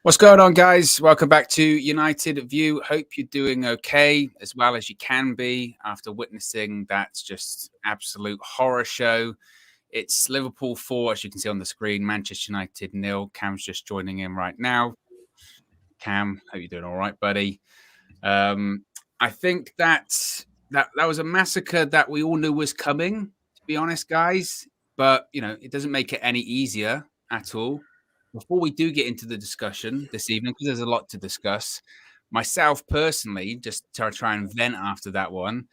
What's going on, guys? Welcome back to United View. Hope you're doing okay, as well as you can be after witnessing that just absolute horror show. It's Liverpool 4, as you can see on the screen, Manchester United 0. Cam's just joining in right now. Cam, hope you're doing all right, buddy. I think that was a massacre that we all knew was coming, to be honest, guys. But, it doesn't make it any easier at all. Before we do get into the discussion this evening, because there's a lot to discuss, myself personally, just to try and vent after that one,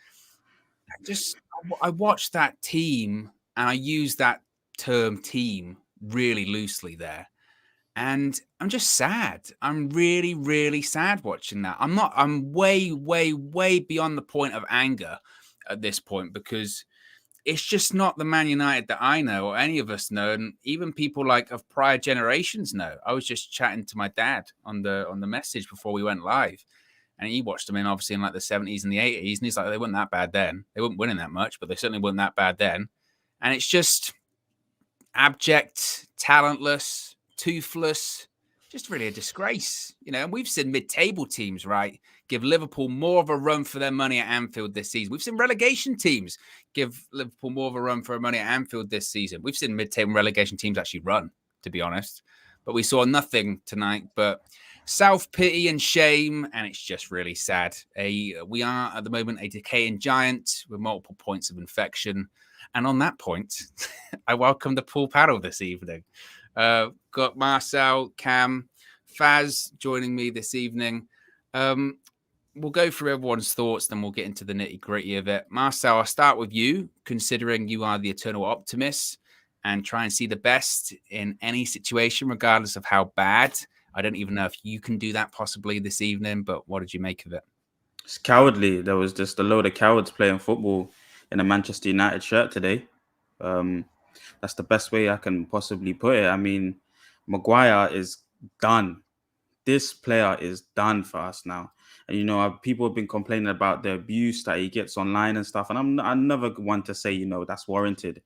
I watched that team, and I use that term team really loosely there. And I'm just sad. I'm really, really sad watching that. I'm way, way, way beyond the point of anger at this point, because it's just not the Man United that I know or any of us know, and even people like of prior generations know. I was just chatting to my dad on the message before we went live, and he watched them obviously in like the 70s and the 80s, and he's like, they weren't that bad then. They weren't winning that much, but they certainly weren't that bad then. And it's just abject, talentless, toothless, just really a disgrace, And we've seen mid-table teams, right, give Liverpool more of a run for their money at Anfield this season. We've seen relegation teams give Liverpool more of a run for their money at Anfield this season. We've seen mid-table relegation teams actually run, to be honest. But we saw nothing tonight but self-pity and shame, and it's just really sad. We are, at the moment, a decaying giant with multiple points of infection. And on that point, I welcome the pool panel this evening. Got Marcel, Cam, Faz joining me this evening. We'll go through everyone's thoughts, then we'll get into the nitty-gritty of it. Marcel, I'll start with you, considering you are the eternal optimist and try and see the best in any situation, regardless of how bad. I don't even know if you can do that possibly this evening, but what did you make of it? It's cowardly. There was just a load of cowards playing football in a Manchester United shirt today. That's the best way I can possibly put it. I mean, Maguire is done. This player is done for us now. And, people have been complaining about the abuse that he gets online and stuff. And I never want to say, that's warranted.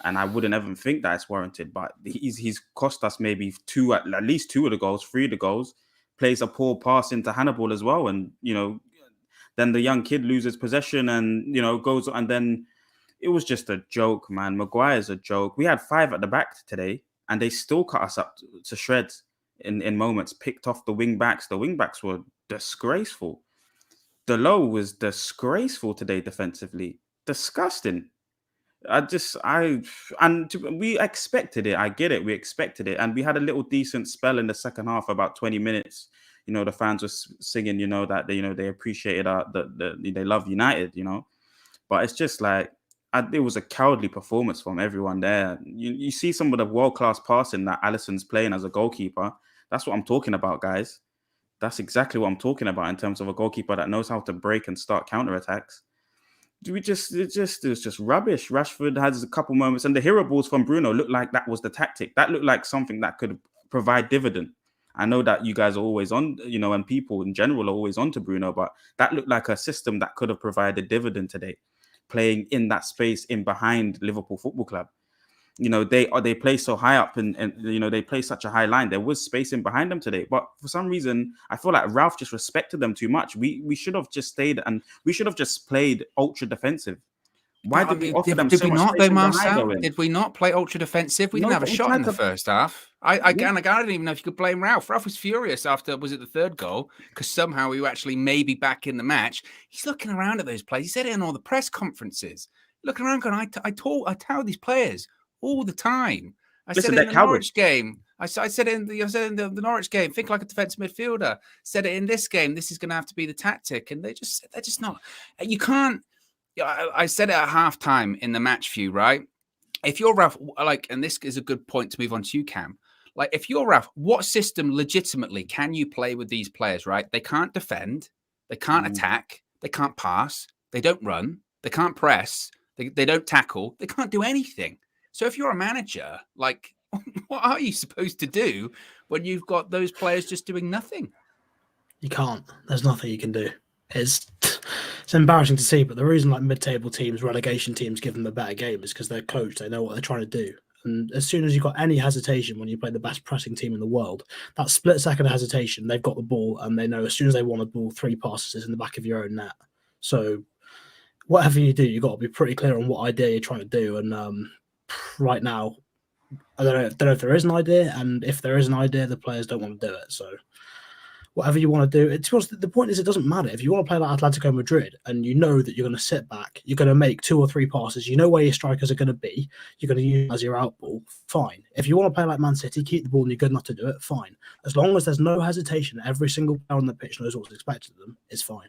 And I wouldn't even think that it's warranted. But he's cost us maybe at least two of the goals, three of the goals. Plays a poor pass into Hannibal as well. And, then the young kid loses possession and, goes. And then it was just a joke, man. Maguire's a joke. We had 5 at the back today, and they still cut us up to shreds in moments. Picked off the wing backs. The wing backs were disgraceful. Delo was disgraceful today defensively. Disgusting. We expected it. I get it. We expected it. And we had a little decent spell in the second half, about 20 minutes. The fans were singing, that they appreciated they love United, But it's just like, it was a cowardly performance from everyone there. You see some of the world-class passing that Alisson's playing as a goalkeeper. That's what I'm talking about, guys. That's exactly what I'm talking about in terms of a goalkeeper that knows how to break and start counterattacks. It was just rubbish. Rashford has a couple moments, and the hero balls from Bruno looked like that was the tactic. That looked like something that could provide dividend. I know that you guys are always on, and people in general are always on to Bruno, but that looked like a system that could have provided dividend today, playing in that space in behind Liverpool Football Club. They play so high up and they play such a high line. There was space in behind them today, but for some reason I feel like Ralph just respected them too much. We should have just stayed and we should have just played ultra defensive. Why did we offer them so much space in behind, Owen? Did we not play ultra defensive? We didn't have a shot in the first half. I don't even know if you could blame Ralph. Ralph was furious after, was it the third goal? Because somehow we were actually maybe back in the match. He's looking around at those players. He said it in all the press conferences. Looking around going, I tell these players all the time. I said it in the Norwich game. I said it in the Norwich game. Think like a defensive midfielder. Said it in this game. This is going to have to be the tactic. And they're just not. You can't. I said it at halftime in the match view, right? If you're Ralph, and this is a good point to move on to you, Cam. If you're Ralph, what system legitimately can you play with these players, right? They can't defend. They can't attack. They can't pass. They don't run. They can't press. They don't tackle. They can't do anything. So if you're a manager, what are you supposed to do when you've got those players just doing nothing? You can't. There's nothing you can do. It's embarrassing to see, but the reason mid-table teams, relegation teams give them a better game is because they're coached. They know what they're trying to do. And as soon as you've got any hesitation when you play the best pressing team in the world, that split second hesitation, they've got the ball and they know as soon as they want a ball, 3 passes is in the back of your own net. So whatever you do, you've got to be pretty clear on what idea you're trying to do. And right now, I don't know if there is an idea, and if there is an idea, the players don't want to do it. So whatever you want to do, the point is it doesn't matter. If you want to play like Atletico Madrid and you know that you're going to sit back, you're going to make 2 or 3 passes, you know where your strikers are going to be, you're going to use as your out ball, fine. If you want to play like Man City, keep the ball and you're good enough to do it, fine. As long as there's no hesitation, every single player on the pitch knows what's expected of them, it's fine.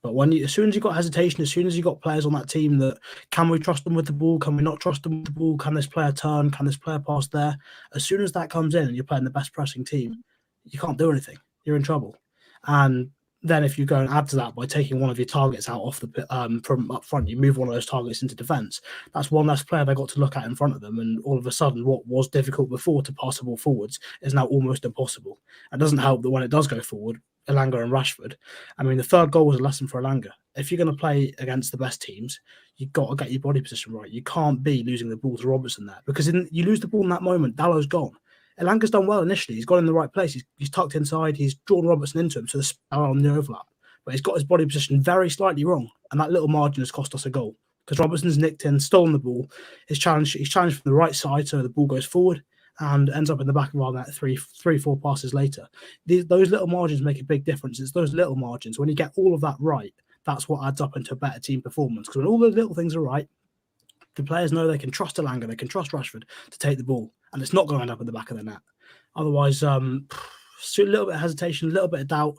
But as soon as you've got hesitation, as soon as you've got players on that team that, can we trust them with the ball? Can we not trust them with the ball? Can this player turn? Can this player pass there? As soon as that comes in and you're playing the best pressing team, you can't do anything. You're in trouble. And then if you go and add to that by taking one of your targets out off the from up front, you move one of those targets into defence. That's one less player they got to look at in front of them. And all of a sudden, what was difficult before to pass the ball forwards is now almost impossible. It doesn't help that when it does go forward, Elanga and Rashford. I mean, the third goal was a lesson for Elanga. If you're going to play against the best teams, you've got to get your body position right. You can't be losing the ball to Robertson there, because you lose the ball in that moment, Dallow's gone. Elanga's done well initially. He's got in the right place. He's tucked inside. He's drawn Robertson into him, so the spell on the overlap. But he's got his body position very slightly wrong, and that little margin has cost us a goal because Robertson's nicked in, stolen the ball. He's challenged from the right side, so the ball goes forward and ends up in the back of our net 3-4 passes later. Those little margins make a big difference. It's those little margins. When you get all of that right, that's what adds up into a better team performance. Because when all those little things are right, the players know they can trust Elanga, they can trust Rashford to take the ball, and it's not going to end up in the back of the net. Otherwise, a little bit of hesitation, a little bit of doubt,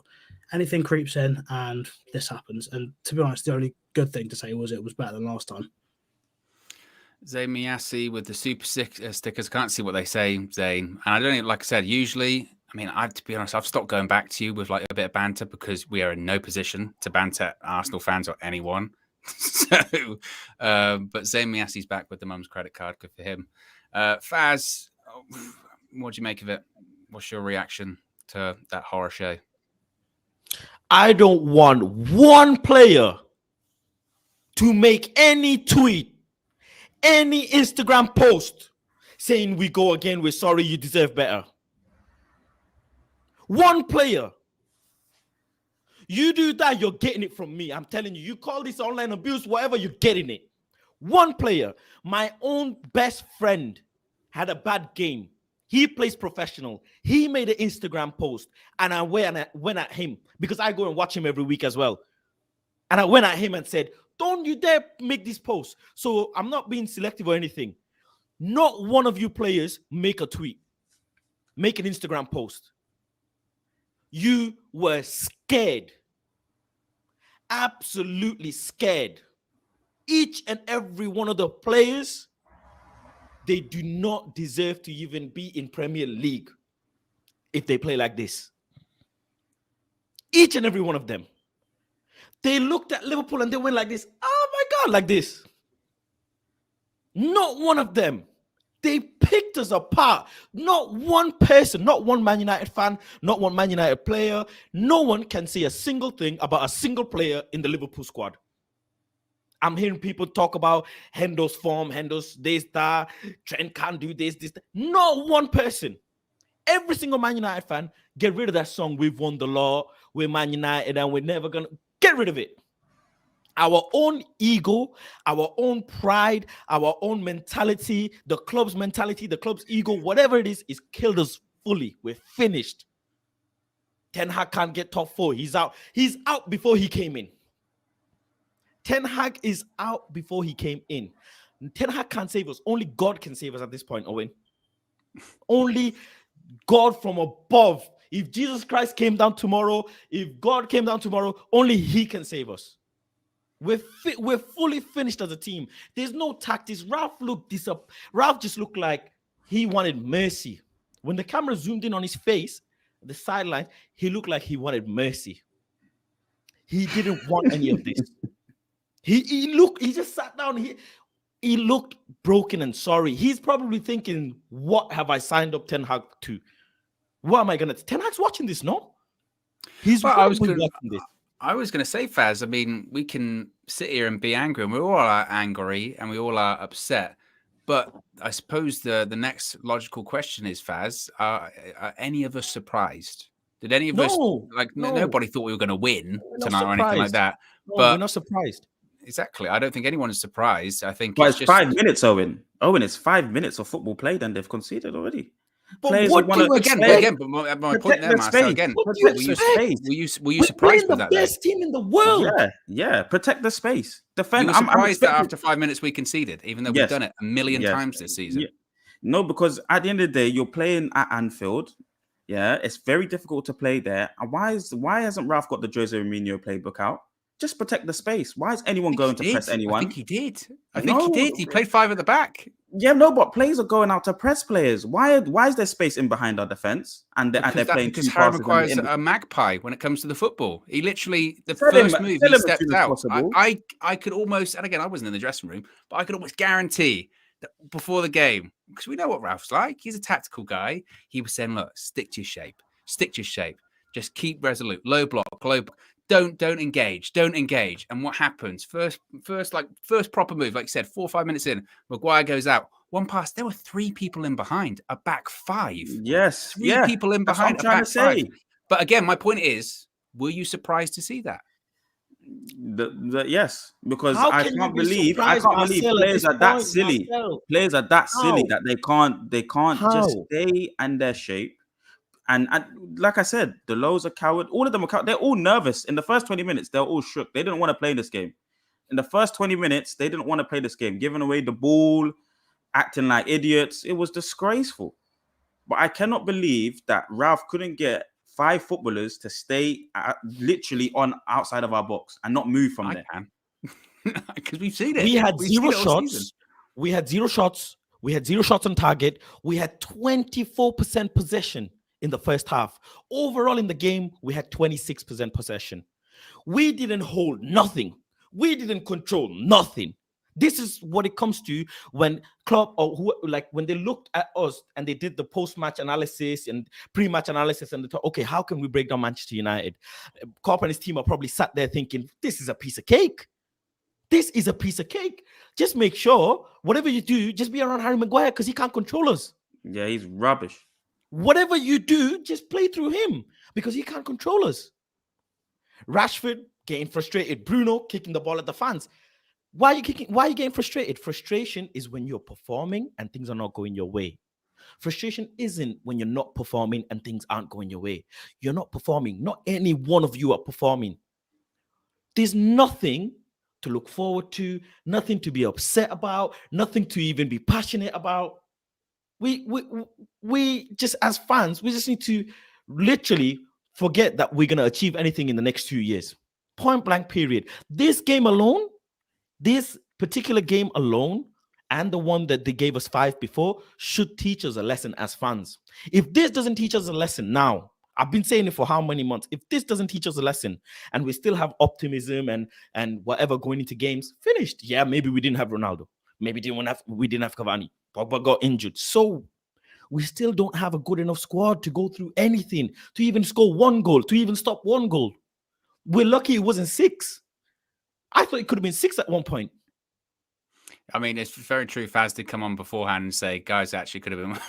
anything creeps in, and this happens. And to be honest, the only good thing to say was it was better than last time. Zayn Miyasi with the super stickers. Can't see what they say, Zayn. And I don't even, like I said, usually, I mean, to be honest, I've stopped going back to you with like a bit of banter because we are in no position to banter Arsenal fans or anyone. So, but Zayn Miyasi's back with the mum's credit card. Good for him. Faz, what do you make of it? What's your reaction to that horror show? I don't want one player to make any tweet, any Instagram post saying we go again, we're sorry, you deserve better. One player. You do that, you're getting it from me. I'm telling you, you call this online abuse, whatever, you're getting it. One player. My own best friend had a bad game. He plays professional. He made an Instagram post, and I went at him because I go and watch him every week as well. And I went at him and said, don't you dare make this post. So I'm not being selective or anything. Not one of you players make a tweet, make an Instagram post. You were scared. Absolutely scared. Each and every one of the players, they do not deserve to even be in Premier League if they play like this. Each and every one of them. They looked at Liverpool and they went like this. Oh my God, like this. Not one of them. They picked us apart. Not one person, not one Man United fan, not one Man United player. No one can say a single thing about a single player in the Liverpool squad. I'm hearing people talk about Hendo's form, Hendo's this, that, Trent can't do this, this, that. Not one person. Every single Man United fan, get rid of that song, we've won the law, we're Man United, and we're never going to get rid of it. Our own ego, our own pride, our own mentality, the club's mentality, the club's ego, whatever it is killed us fully. We're finished. Ten Hag can't get top 4. He's out. He's out before he came in. Ten Hag is out before he came in. Ten Hag can't save us. Only God can save us at this point, Owen. Only God from above. If Jesus Christ came down tomorrow, if God came down tomorrow, only he can save us. We're fully finished as a team. There's no tactics. Ralph just looked like he wanted mercy. When the camera zoomed in on his face, the sideline, he looked like he wanted mercy. He didn't want any of this. He just sat down. He looked broken and sorry. He's probably thinking, what have I signed up Ten Hag to? What am I going to... Ten Hag's watching this, no? I was going to say, Faz, I mean, we can sit here and be angry, and we all are angry, and we all are upset. But I suppose the next logical question is, Faz, are any of us surprised? Did any of us, No, nobody thought we were going to win we're not tonight or anything like surprised. that? No, But we're not surprised. exactly, I don't think anyone is surprised. I think But it's it's just 5 minutes, Owen. Owen, it's 5 minutes of football played and they've conceded already. But Players what want do to you expect? but my point protect there, their Marcel, space. again, What do you Protect the expect? space. were you We're surprised playing with the that though? best team in the world. Yeah. Protect the space. You Defend. were I'm surprised that expecting. after 5 minutes we conceded, even though we've Yes. done it a million Yes. times this season. Yeah. No, because at the end of the day, you're playing at Anfield. Yeah, it's very difficult to play there. And why hasn't Ralph got the Jose Mourinho playbook out? Just protect the space. Why is anyone going to press anyone? I think he did. No. He played 5 at the back. Yeah, no, but players are going out to press players. Why is there space in behind our defense? And they're playing Because two Harry passes. Maguire's a magpie when it comes to the football. He literally, the Tell him first move, as he soon stepped as out. possible. I could almost, and again, I wasn't in the dressing room, but I could almost guarantee that before the game, because we know what Ralph's like. He's a tactical guy. He was saying, look, stick to your shape. Stick to your shape. Just keep resolute. Low block. Don't engage. And what happens? First proper move, like you said, 4 or 5 minutes in, Maguire goes out. One pass. There were 3 people in behind, a back 5. Yes. 3 people in behind, a back 5. But again, my point is, were you surprised to see that? Yes, because How I can you can't be believe surprised, Marcel, at players this are that point, silly. Marcel? Players are that silly How? that they can't just How? stay in their shape. And like I said, the Lows are coward. All of them are coward. They're all nervous. In the first 20 minutes, they're all shook. They didn't want to play this game. In the first 20 minutes, they didn't want to play this game. Giving away the ball, acting like idiots. It was disgraceful. But I cannot believe that Ralph couldn't get 5 footballers to stay literally on outside of our box and not move from there. Because we've seen it. We had We've 0 seen it all season. shots. We had 0 shots. We had 0 shots on target. We had 24% possession in the first half. Overall in the game, we had 26% possession. We didn't hold nothing. We didn't control nothing. This is what it comes to when Klopp when they looked at us and they did the post-match analysis and pre-match analysis and they thought, okay, how can we break down Manchester United? Klopp and his team are probably sat there thinking, this is a piece of cake. This is a piece of cake. Just make sure whatever you do, just be around Harry Maguire because he can't control us. Yeah, he's rubbish. Whatever you do, just play through him because he can't control us. Rashford getting frustrated. Bruno kicking the ball at the fans. Why are you getting frustrated? Frustration is when you're performing and things are not going your way. Frustration isn't when you're not performing and things aren't going your way. You're not performing. Not any one of you are performing. There's nothing to look forward to, nothing to be upset about, nothing to even be passionate about. We just, as fans, we just need to literally forget that we're going to achieve anything in the next 2 years. Point blank period. This game alone, this particular game alone, and the one that they gave us 5 before, should teach us a lesson as fans. If this doesn't teach us a lesson now, I've been saying it for how many months, if this doesn't teach us a lesson and we still have optimism and whatever going into games, finished. Yeah, maybe we didn't have Ronaldo. Maybe we didn't have Cavani. Pogba got injured. So we still don't have a good enough squad to go through anything, to even score 1 goal, to even stop 1 goal. We're lucky it wasn't 6. I thought it could have been 6 at one point. I mean, it's very true. Faz did come on beforehand and say, guys, actually could have been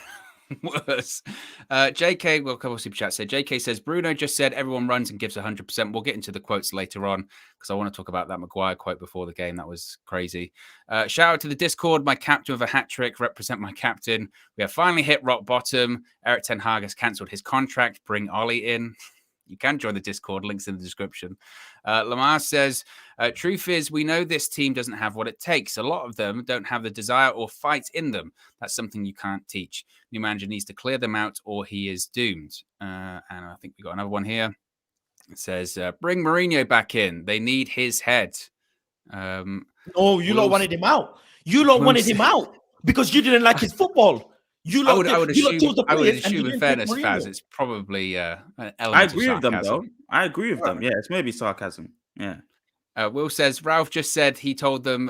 worse. JK, well, a couple of super chats said, JK says, Bruno just said everyone runs and gives 100%. We'll get into the quotes later on because I want to talk about that Maguire quote before the game. That was crazy. Shout out to the Discord. My captain with a hat trick. Represent my captain. We have finally hit rock bottom. Eric Ten Hag has cancelled his contract. Bring Ollie in. You can join the Discord. Links in the description. Lamar says, truth is, we know this team doesn't have what it takes. A lot of them don't have the desire or fight in them. That's something you can't teach. New manager needs to clear them out or he is doomed. And I think we got another one here. It says, bring Mourinho back in. They need his head. No, you lot wanted him out. You lot wanted him out because you didn't like his football. I would assume in fairness, Faz, it's probably an element I agree with them, sarcasm. though. I agree with them. Yeah, it's maybe sarcasm. Yeah. Will says, Ralph just said he told them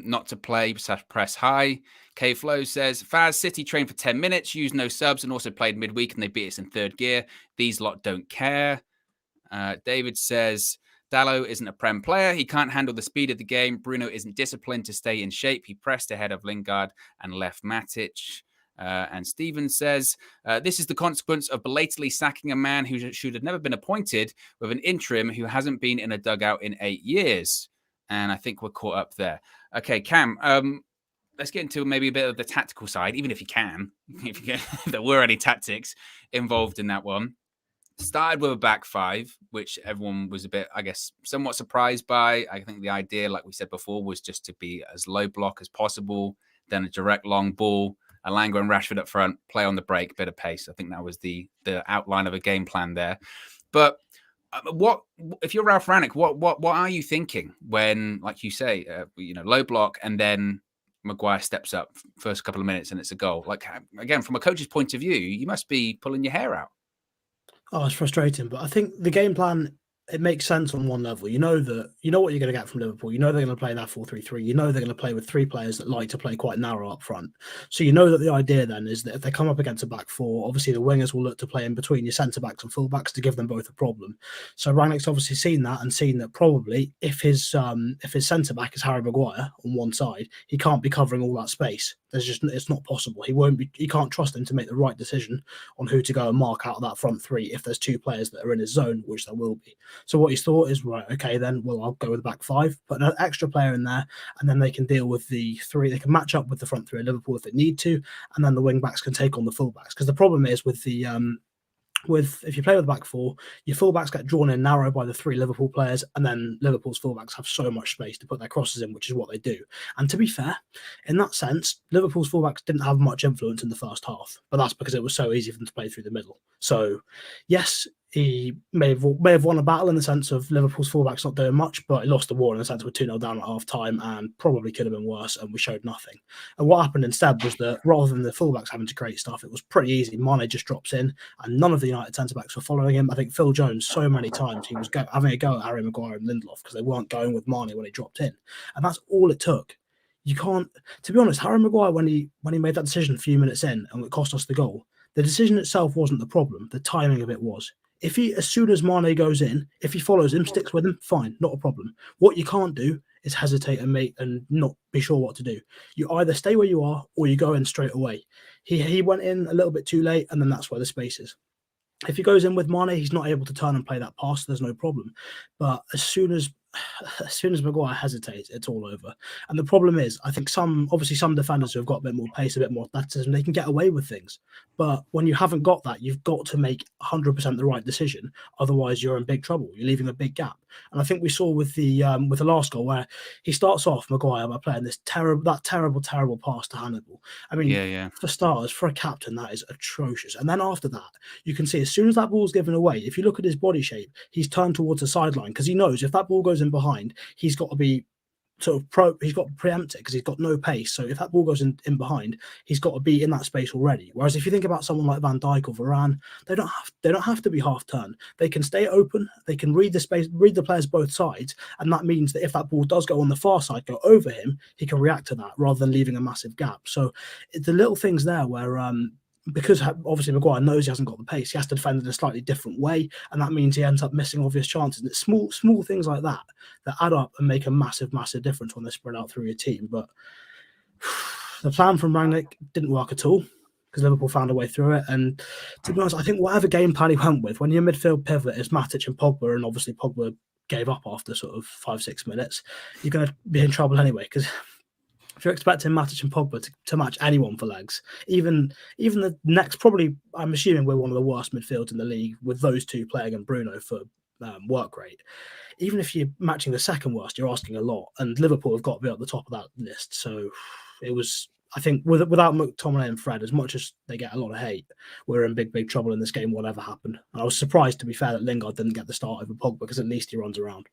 not to play / press high. K Flow says, Faz, City trained for 10 minutes, used no subs, and also played midweek, and they beat us in 3rd gear. These lot don't care. David says, Dalot isn't a Prem player. He can't handle the speed of the game. Bruno isn't disciplined to stay in shape. He pressed ahead of Lingard and left Matic. And Steven says, this is the consequence of belatedly sacking a man who should have never been appointed with an interim who hasn't been in a dugout in 8 years. And I think we're caught up there. Okay, Cam, let's get into maybe a bit of the tactical side, even if you can, if there were any tactics involved in that one. Started with a back five, which everyone was a bit, I guess, somewhat surprised by. I think the idea, like we said before, was just to be as low block as possible, then a direct long ball, Alanga and Rashford up front, play on the break, bit of pace. I think that was the outline of a game plan there. But what if you're Ralph Rangnick? What are you thinking when, like you say, low block and then Maguire steps up first couple of minutes and it's a goal? Like, again, from a coach's point of view, you must be pulling your hair out. Oh, it's frustrating, but I think the game plan, it makes sense on one level. You know what you're going to get from Liverpool. You know they're going to play that 4-3-3. You know they're going to play with 3 players that like to play quite narrow up front. So you know that the idea then is that if they come up against a back 4, obviously the wingers will look to play in between your centre-backs and full-backs to give them both a problem. So Rangnick's obviously seen that and seen that probably if his centre-back is Harry Maguire on one side, he can't be covering all that space. It's not possible. He can't trust him to make the right decision on who to go and mark out of that front 3 if there's 2 players that are in his zone, which there will be. So what he's thought is, right, okay, then, well, I'll go with the back 5, put an extra player in there, and then they can deal with the 3. They can match up with the front 3 of Liverpool if they need to, and then the wing backs can take on the full backs. Because the problem is with the if you play with the back 4, your fullbacks get drawn in narrow by the 3 Liverpool players, and then Liverpool's fullbacks have so much space to put their crosses in, which is what they do. And to be fair, in that sense, Liverpool's fullbacks didn't have much influence in the first half, but that's because it was so easy for them to play through the middle. So, yes, he may have won a battle in the sense of Liverpool's fullbacks not doing much, but he lost the war in the sense we're 2-0 down at half time and probably could have been worse, and we showed nothing. And what happened instead was that rather than the fullbacks having to create stuff, it was pretty easy. Mane just drops in, and none of the United centre-backs were following him. I think Phil Jones, so many times, he was having a go at Harry Maguire and Lindelof because they weren't going with Mane when he dropped in. And that's all it took. You can't, to be honest, Harry Maguire, when he made that decision a few minutes in and it cost us the goal, the decision itself wasn't the problem. The timing of it was. If he, as soon as Mane goes in, if he follows him, sticks with him, fine, not a problem. What you can't do is hesitate and not be sure what to do. You either stay where you are or you go in straight away. He went in a little bit too late, and then that's where the space is. If he goes in with Mane, he's not able to turn and play that pass. There's no problem. But as soon as Maguire hesitates, it's all over. And the problem is, I think some defenders who have got a bit more pace, a bit more athleticism, they can get away with things. But when you haven't got that, you've got to make 100% the right decision. Otherwise, you're in big trouble. You're leaving a big gap. And I think we saw with the last goal where he starts off Maguire by playing this terrible pass to Hannibal. I mean, for starters, for a captain, that is atrocious. And then after that, you can see as soon as that ball's given away, if you look at his body shape, he's turned towards the sideline because he knows if that ball goes in behind, he's got to be he's got to preempt it because he's got no pace. So if that ball goes in behind, he's got to be in that space already. Whereas if you think about someone like Van Dijk or Varane, they don't have to be half turned. They can stay open. They can read the space, read the players both sides, and that means that if that ball does go on the far side, go over him, he can react to that rather than leaving a massive gap. So the little things there where because obviously Maguire knows he hasn't got the pace, he has to defend in a slightly different way, and that means he ends up missing obvious chances. And it's small things like that add up and make a massive difference when they're spread out through your team. But the plan from Rangnick didn't work at all because Liverpool found a way through it. And to be honest, I think whatever game plan he went with, when your midfield pivot is Matic and Pogba, and obviously Pogba gave up after sort of 5-6 minutes, you're going to be in trouble anyway because if you're expecting Matic and Pogba to match anyone for legs, even the next, probably, I'm assuming we're one of the worst midfields in the league with those two playing and Bruno for work rate. Even if you're matching the second worst, you're asking a lot. And Liverpool have got to be at the top of that list. So it was, I think, without McTominay and Fred, as much as they get a lot of hate, we're in big trouble in this game, whatever happened. And I was surprised, to be fair, that Lingard didn't get the start over Pogba because at least he runs around.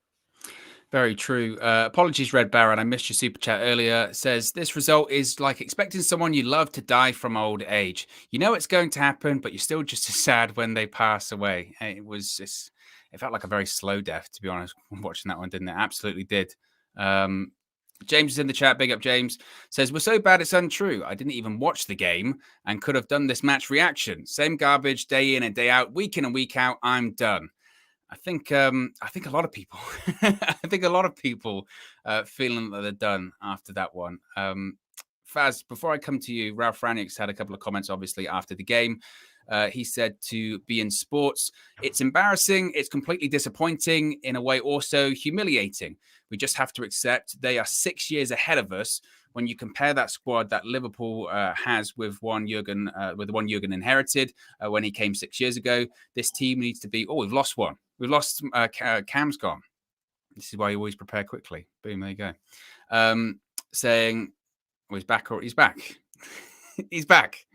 Very true. Apologies, Red Baron. I missed your super chat earlier. It says, this result is like expecting someone you love to die from old age. You know it's going to happen, but you're still just as sad when they pass away. It felt like a very slow death, to be honest, watching that one, didn't it? Absolutely did. James is in the chat. Big up, James. Says, we're so bad it's untrue. I didn't even watch the game and could have done this match reaction. Same garbage day in and day out, week in and week out. I'm done. I think a lot of people, feeling that they're done after that one. Faz, before I come to you, Ralph Ranick's had a couple of comments, obviously, after the game. He said to be in sports, it's embarrassing, it's completely disappointing, in a way also humiliating. We just have to accept they are 6 years ahead of us. When you compare that squad that Liverpool has with the one Jurgen inherited when he came 6 years ago, this team needs to be, we've lost one. We've lost Cam's gone. This is why you always prepare quickly. Boom, there you go. Saying, he's back. He's back.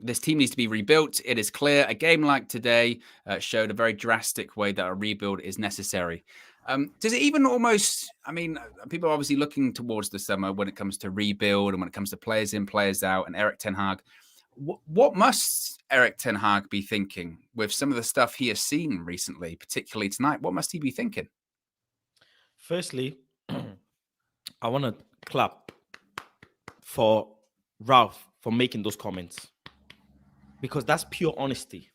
This team needs to be rebuilt. It is clear. A game like today showed a very drastic way that a rebuild is necessary. Does it even almost, people are obviously looking towards the summer when it comes to rebuild and when it comes to players in, players out, and Erik Ten Hag. What must Erik Ten Hag be thinking with some of the stuff he has seen recently, particularly tonight? What must he be thinking? Firstly, I want to clap for Ralph for making those comments, because that's pure honesty.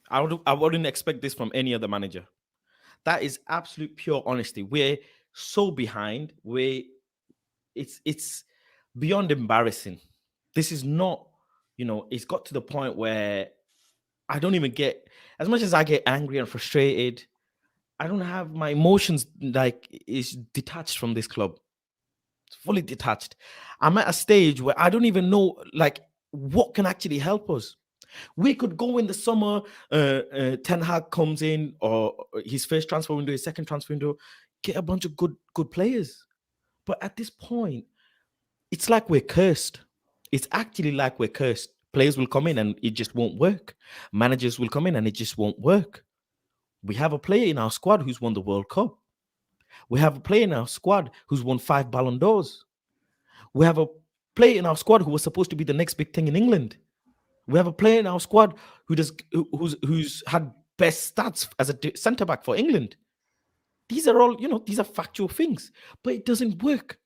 I wouldn't expect this from any other manager. That is absolute pure honesty. We're so behind. It's beyond embarrassing. This is not, it's got to the point where I don't even get, as much as I get angry and frustrated, I don't have my emotions is detached from this club. It's fully detached. I'm at a stage where I don't even know what can actually help us. We could go in the summer, Ten Hag comes in, or his first transfer window, his second transfer window, get a bunch of good players. But at this point, it's like we're cursed. It's actually like we're cursed. Players will come in and it just won't work. Managers will come in and it just won't work. We have a player in our squad who's won the World Cup. We have a player in our squad who's won 5 Ballon d'Ors. We have a player in our squad who was supposed to be the next big thing in England. We have a player in our squad who's had best stats as a centre back for England. These are all, these are factual things, but it doesn't work.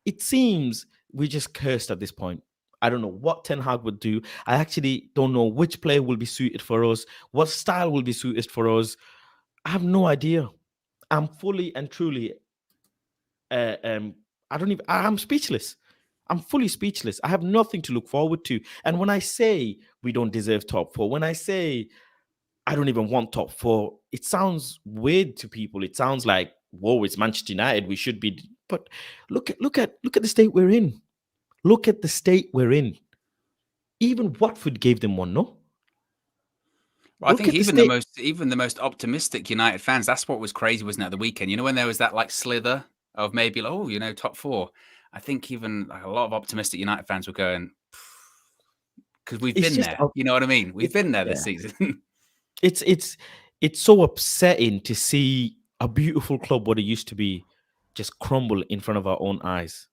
It seems we're just cursed at this point. I don't know what Ten Hag would do. I actually don't know which player will be suited for us, what style will be suited for us. I have no idea. I'm fully and truly, I'm speechless. I'm fully speechless. I have nothing to look forward to. And when I say we don't deserve top 4, when I say I don't even want top 4, it sounds weird to people. It sounds like, whoa, it's Manchester United. We should be. But look at the state we're in. Look at the state we're in. Even Watford gave them one, no? Well, I think even the most optimistic United fans, that's what was crazy, wasn't it, at the weekend? When there was that slither of maybe, top 4. I think even a lot of optimistic United fans were going, because we've been there. You know what I mean? We've been there this season. It's so upsetting to see a beautiful club, what it used to be, just crumble in front of our own eyes.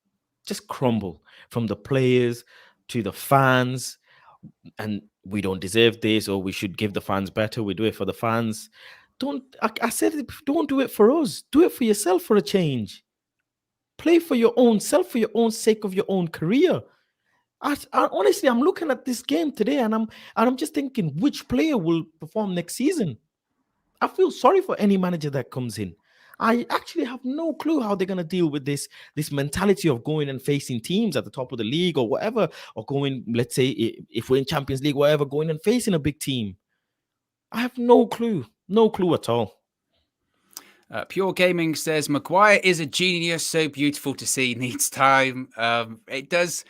Just crumble, from the players to the fans. And we don't deserve this, or we should give the fans better. We do it for the fans. I said it, don't do it for us. Do it for yourself for a change. Play for your own self, for your own sake of your own career. I honestly, I'm looking at this game today, and I'm just thinking, which player will perform next season? I feel sorry for any manager that comes in. I actually have no clue how they're going to deal with this mentality of going and facing teams at the top of the league or whatever, or going, let's say, if we're in Champions League, whatever, going and facing a big team. I have no clue at all. Pure Gaming says, Maguire is a genius, so beautiful to see, needs time. It does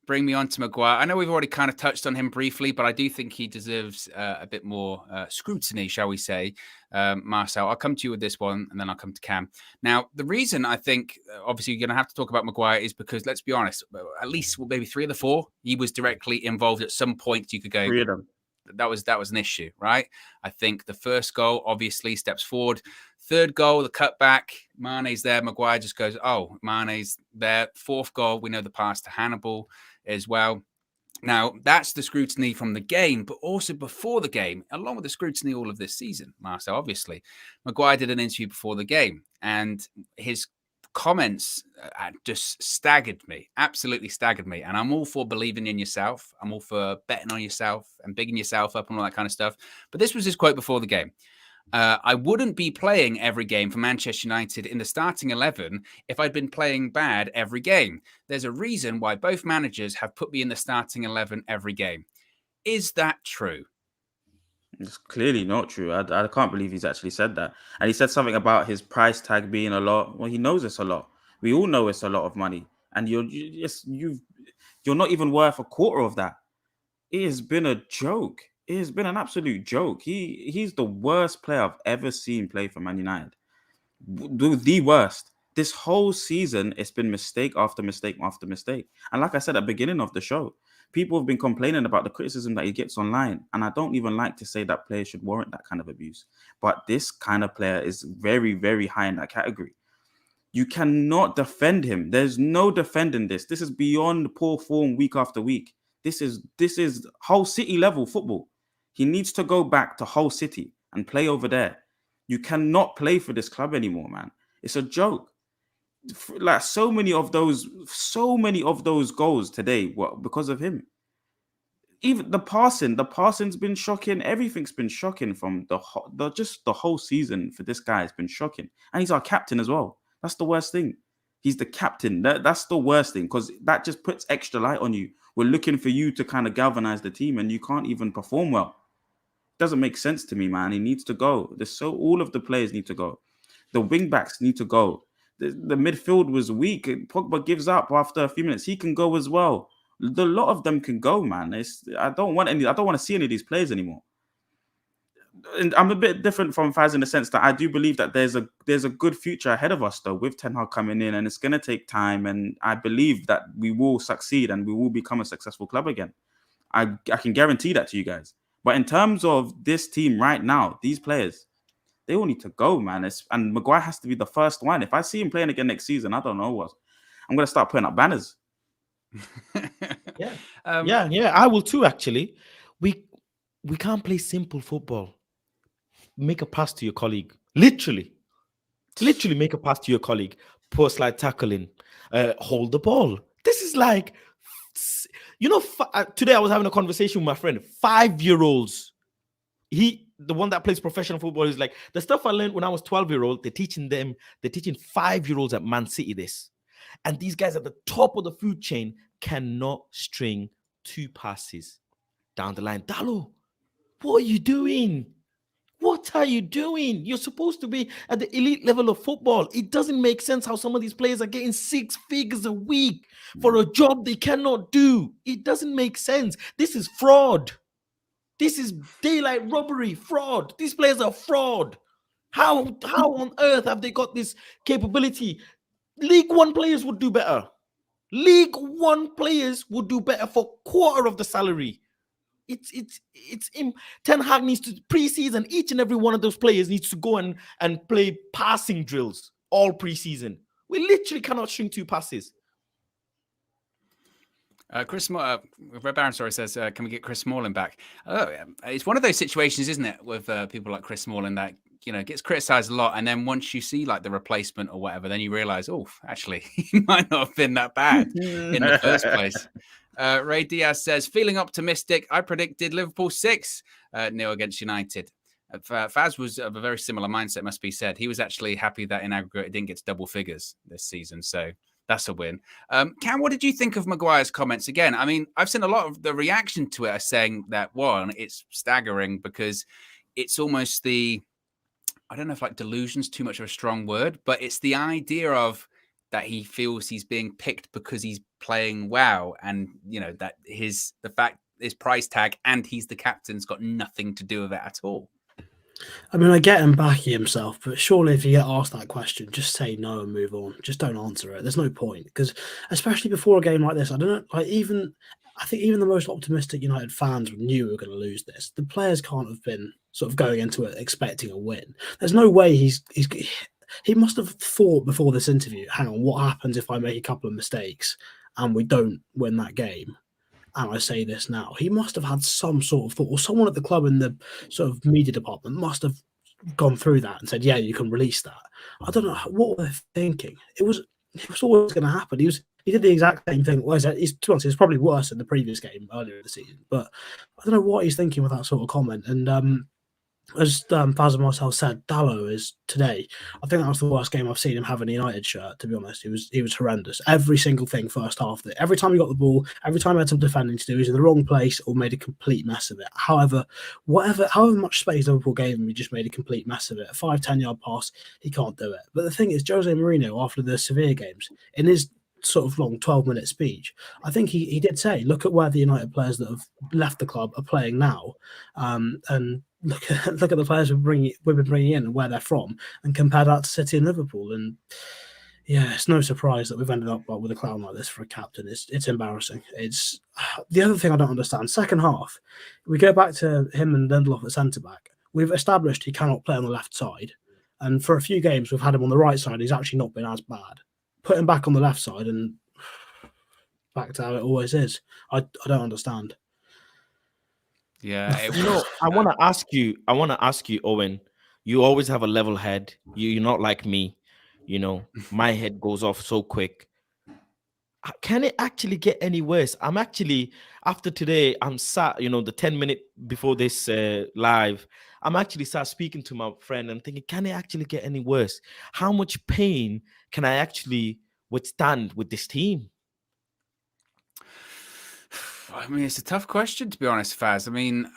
bring me on to Maguire. I know we've already kind of touched on him briefly, but I do think he deserves a bit more scrutiny, shall we say. Marcel, I'll come to you with this one, and then I'll come to Cam. Now, the reason I think, obviously, you're going to have to talk about Maguire is because, let's be honest, at least maybe 3 of the 4, he was directly involved at some point. You could go, 3 of them. That was an issue, right? I think the first goal, obviously, steps forward. Third goal, the cutback, Mane's there. Maguire just goes, Mane's there. Fourth goal, we know the pass to Hannibal as well. Now, that's the scrutiny from the game, but also before the game, along with the scrutiny all of this season, Marcel, obviously. Maguire did an interview before the game, and his comments just staggered me, absolutely staggered me. And I'm all for believing in yourself. I'm all for betting on yourself and bigging yourself up and all that kind of stuff. But this was his quote before the game. I wouldn't be playing every game for Manchester United in the starting 11 if I'd been playing bad every game. There's a reason why both managers have put me in the starting 11 every game. Is that true? It's clearly not true. I can't believe he's actually said that. And he said something about his price tag being a lot. Well, he knows it's a lot. We all know it's a lot of money. And you're not even worth a quarter of that. It has been a joke. It has been an absolute joke. He's the worst player I've ever seen play for Man United. The worst. This whole season, it's been mistake after mistake after mistake. And like I said at the beginning of the show, people have been complaining about the criticism that he gets online. And I don't even like to say that players should warrant that kind of abuse. But this kind of player is very, very high in that category. You cannot defend him. There's no defending this. This is beyond poor form week after week. This is Hull City level football. He needs to go back to Hull City and play over there. You cannot play for this club anymore, man. It's a joke. Like so many of those goals today were because of him. Even the passing's been shocking. Everything's been shocking from the whole season for this guy has been shocking. And he's our captain as well. That's the worst thing. He's the captain. That's the worst thing because that just puts extra light on you. We're looking for you to kind of galvanize the team and you can't even perform well. Doesn't make sense to me, man. He needs to go. All of the players need to go. The wing backs need to go. The midfield was weak. Pogba gives up after a few minutes. He can go as well. A lot of them can go, man. I don't want to see any of these players anymore. And I'm a bit different from Faz in the sense that I do believe that there's a good future ahead of us though with Ten Hag coming in, and it's going to take time. And I believe that we will succeed and we will become a successful club again. I can guarantee that to you guys. But in terms of this team right now, these players, they all need to go, man. And Maguire has to be the first one. If I see him playing again next season, I don't know what. I'm going to start putting up banners. Yeah. I will too, actually. We can't play simple football. Make a pass to your colleague. Literally make a pass to your colleague. Post-slide tackling. Hold the ball. This is like... today I was having a conversation with my friend. 5-year-olds. The one that plays professional football is like, the stuff I learned when I was 12-year-old, they're teaching 5-year-olds at Man City this. And these guys at the top of the food chain cannot string 2 passes down the line. Dalo, what are you doing? What are you doing? You're supposed to be at the elite level of football. It doesn't make sense how some of these players are getting 6 figures a week for a job they cannot do. It doesn't make sense. This is fraud. This is daylight robbery, fraud. These players are fraud. How on earth have they got this capability? League One players would do better. League One players would do better for quarter of the salary. Ten Hag needs to pre-season. Each and every one of those players needs to go and play passing drills all pre-season. We literally cannot string 2 passes. Chris Red Baron says, can we get Chris Smalling back? It's one of those situations, isn't it, with people like Chris Smalling that gets criticized a lot, and then once you see like the replacement or whatever, then you realize, oh, actually, he might not have been that bad in the first place. Ray Diaz says, feeling optimistic. I predicted Liverpool 6-0 against United. Faz was of a very similar mindset, must be said. He was actually happy that in aggregate it didn't get to double figures this season, so that's a win. Cam, what did you think of Maguire's comments? Again, I mean, I've seen a lot of the reaction to it as saying that, one, it's staggering because it's almost I don't know if like delusion's too much of a strong word, but it's the idea of that he feels he's being picked because he's playing well, and that the fact his price tag and he's the captain's got nothing to do with it at all. I mean, I get him backing himself, but surely if you get asked that question, just say no and move on. Just don't answer it. There's no point, because especially before a game like this, I don't know. I think even the most optimistic United fans knew we were going to lose this. The players can't have been sort of going into it expecting a win. There's no way he must have thought before this interview, hang on, what happens if I make a couple of mistakes and we don't win that game? And I say this now, he must have had some sort of thought, or someone at the club in the sort of media department must have gone through that and said, yeah, you can release that. I don't know what they're thinking. It was always going to happen. He did the exact same thing. Well, to be honest, it's probably worse than the previous game earlier in the season. But I don't know what he's thinking with that sort of comment. And as Faz and Marcel said, Dallo is today. I think that was the worst game I've seen him have in a United shirt. To be honest, he was horrendous. Every single thing first half. Every time he got the ball, every time he had some defending to do, he was in the wrong place or made a complete mess of it. However much space Liverpool gave him, he just made a complete mess of it. A 5-10 yard pass, he can't do it. But the thing is, Jose Mourinho, after the Sevilla games, in his sort of long 12-minute speech, I think he did say, look at where the United players that have left the club are playing now, and look at the players we've been bringing in and where they're from, and compare that to City and Liverpool. And yeah, it's no surprise that we've ended up with a clown like this for a captain. It's embarrassing. It's the other thing I don't understand. Second half, we go back to him and Lindelof at centre back. We've established he cannot play on the left side, and for a few games we've had him on the right side. He's actually not been as bad. Put him back on the left side and back to how it always is. I don't understand. Yeah, I want to ask you, Owen. You always have a level head. You're not like me. My head goes off so quick. Can it actually get any worse? I'm actually, after today, I'm sat, the 10 minute before this live, I'm actually sat speaking to my friend and thinking, can it actually get any worse? How much pain can I actually withstand with this team? I mean, it's a tough question, to be honest, Faz. I mean,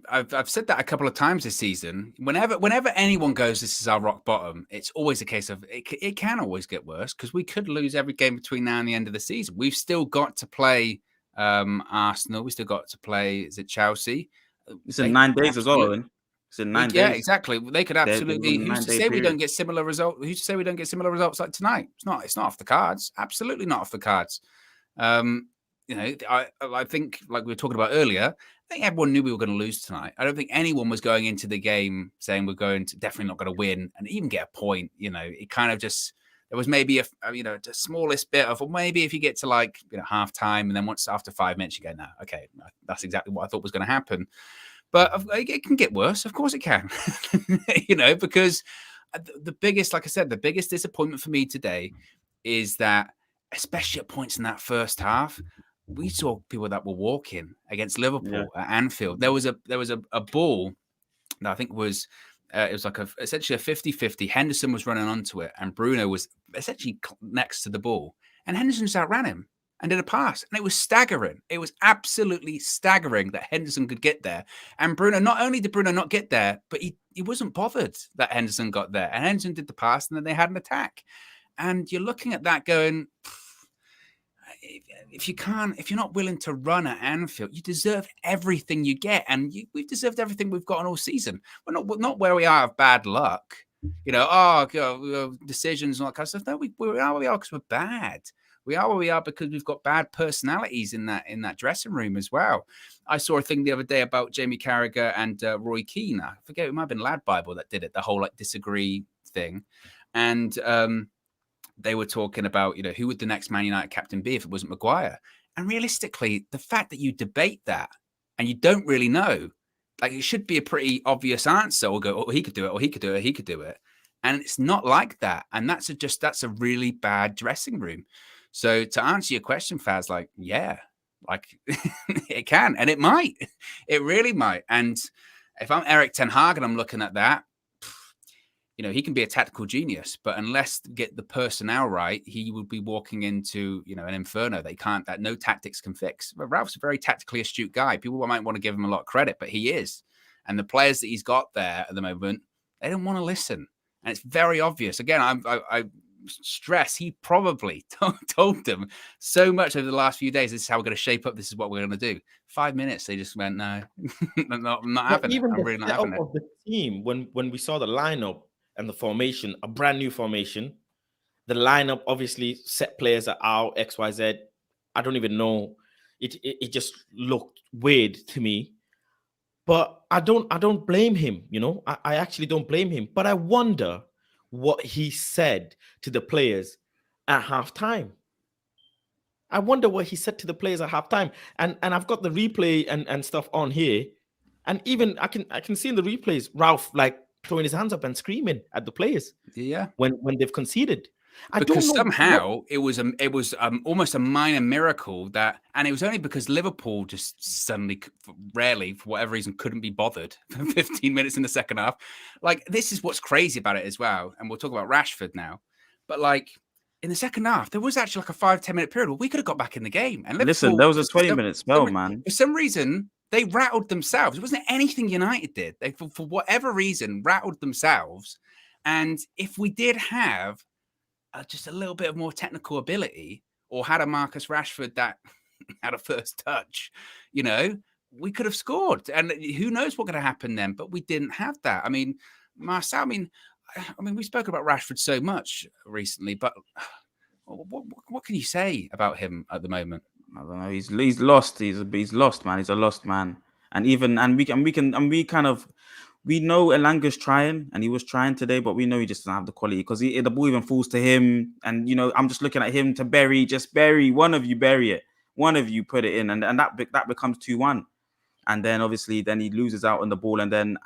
I've said that a couple of times this season. Whenever anyone goes, this is our rock bottom, it's always a case of it can always get worse because we could lose every game between now and the end of the season. We've still got to play Arsenal. We still got to play, is it Chelsea? It's in 9 days as well, Owen. It's in 9 days. Yeah, exactly. They could absolutely. Who's to say we don't get similar results? Who's to say we don't get similar results like tonight? It's not off the cards. Absolutely not off the cards. I think, like we were talking about earlier, I think everyone knew we were going to lose tonight. I don't think anyone was going into the game saying we're definitely not going to win and even get a point. It kind of just, there was maybe the smallest bit of, well, maybe if you get to half time and then once after 5 minutes you go, no, okay, that's exactly what I thought was going to happen. But it can get worse. Of course it can, because the biggest, like I said, the biggest disappointment for me today is that, especially at points in that first half, we saw people that were walking against Liverpool at Anfield. There was a ball that I think was it was like essentially a 50-50. Henderson was running onto it, and Bruno was essentially next to the ball, and Henderson just outran him and did a pass, and it was staggering. It was absolutely staggering that Henderson could get there, and Bruno. Not only did Bruno not get there, but he wasn't bothered that Henderson got there, and Henderson did the pass, and then they had an attack, and you're looking at that going, if you're not willing to run at Anfield, you deserve everything you get, and we've deserved everything we've gotten all season. We're not where we are of bad luck, decisions and all that kind of stuff. No, we are where we are because we're bad. We are where we are because we've got bad personalities in that dressing room as well. I saw a thing the other day about Jamie Carragher and Roy Keane. I forget, it might have been Lad Bible that did it, the whole disagree thing, and they were talking about, who would the next Man United captain be if it wasn't Maguire? And realistically, the fact that you debate that and you don't really know, it should be a pretty obvious answer, or go, oh, he could do it, or he could do it, he could do it. And it's not like that. And that's a really bad dressing room. So to answer your question, Faz, it can, and it might. It really might. And if I'm Eric Ten Hag and I'm looking at that, he can be a tactical genius, but unless get the personnel right, he would be walking into, an inferno that no tactics can fix. But Ralph's a very tactically astute guy. People might want to give him a lot of credit, but he is. And the players that he's got there at the moment, they don't want to listen. And it's very obvious. Again, I stress he probably told them so much over the last few days, this is how we're going to shape up, this is what we're going to do. 5 minutes, they just went, no, I'm not having it. I'm really not having it. Of the team, when we saw the lineup, and the formation, a brand new formation. The lineup, obviously, set players are out, XYZ. I don't even know. It just looked weird to me. But I don't blame him, I actually don't blame him. But I wonder what he said to the players at halftime. I wonder what he said to the players at halftime. And I've got the replay and stuff on here. And even I can see in the replays, Ralph, throwing his hands up and screaming at the players Yeah. when they've conceded. I Because don't know somehow it was almost a minor miracle that, and it was only because Liverpool just suddenly, rarely, for whatever reason, couldn't be bothered for 15 minutes in the second half. Like, this is what's crazy about it as well. And we'll talk about Rashford now. But like, in the second half, there was actually like a 5-10 minute period where we could have got back in the game. And Liverpool, Listen, there was a 20-minute spell, man. For some reason, they rattled themselves. It wasn't anything United did. They, for whatever reason, rattled themselves. And if we did have just a little bit of more technical ability, or had a Marcus Rashford that had a first touch, you know, we could have scored. And who knows what could have happened then? But we didn't have that. I mean, Marcel, I mean, we've spoken about Rashford so much recently, but what can you say about him at the moment? I don't know. He's lost. He's lost, man. He's a lost man. And we know Elanga's trying, and he was trying today, but we know he just doesn't have the quality because the ball even falls to him. And, you know, I'm just looking at him to bury. One of you bury it. One of you put it in, and that becomes 2-1. And then obviously he loses out on the ball, and then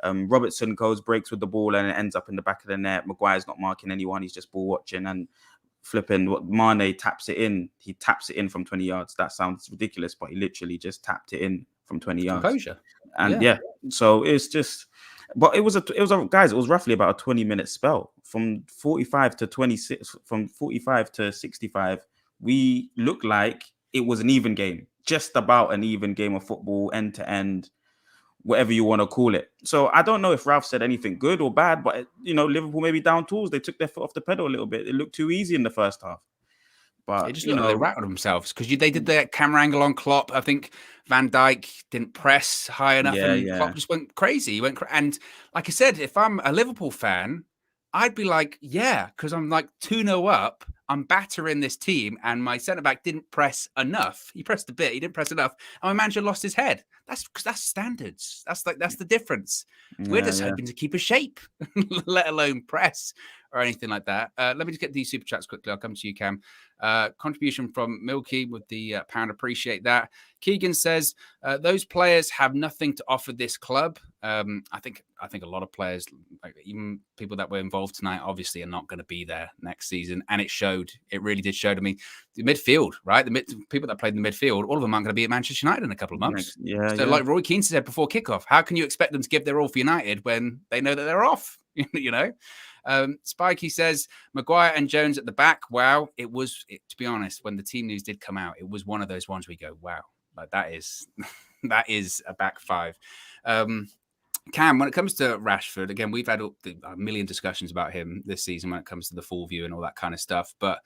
Robertson breaks with the ball, and it ends up in the back of the net. Maguire's not marking anyone; he's just ball watching, and flipping what Mane taps it in. He taps it in from 20 yards. That sounds ridiculous, but he literally just tapped it in from 20 yards. Composure. And yeah, so it's just, but it was roughly about a 20-minute spell from 45 to 26, from 45 to 65. We looked like it was an even game, just about an even game of football, end to end, whatever you want to call it. So I don't know if Ralph said anything good or bad, but, you know, Liverpool maybe down tools. They took their foot off the pedal a little bit. It looked too easy in the first half. But it just looked like they rattled themselves because they did their camera angle on Klopp. I think Van Dijk didn't press high enough, and Klopp just went crazy. He went and like I said, if I'm a Liverpool fan, I'd be like, yeah, because I'm like 2-0 up. I'm battering this team, and my centre back didn't press enough. He pressed a bit, he didn't press enough, and my manager lost his head. That's because that's standards. That's the difference. We're just hoping to keep a shape, let alone press or anything like that. Let me just get these super chats quickly. I'll come to you, Cam. Contribution from Milky with the pound. Appreciate that. Keegan says those players have nothing to offer this club. I think a lot of players, like even people that were involved tonight, obviously are not going to be there next season, and it showed. It really did show to me. The midfield, right? The people that played in the midfield, all of them aren't going to be at Manchester United in a couple of months. So, like Roy Keane said before kickoff, how can you expect them to give their all for United when they know that they're off? You know. Spikey says Maguire and Jones at the back. Wow, to be honest, when the team news did come out, it was one of those ones we go, wow, like that is a back five. Cam, when it comes to Rashford, again, we've had a million discussions about him this season when it comes to the full view and all that kind of stuff. But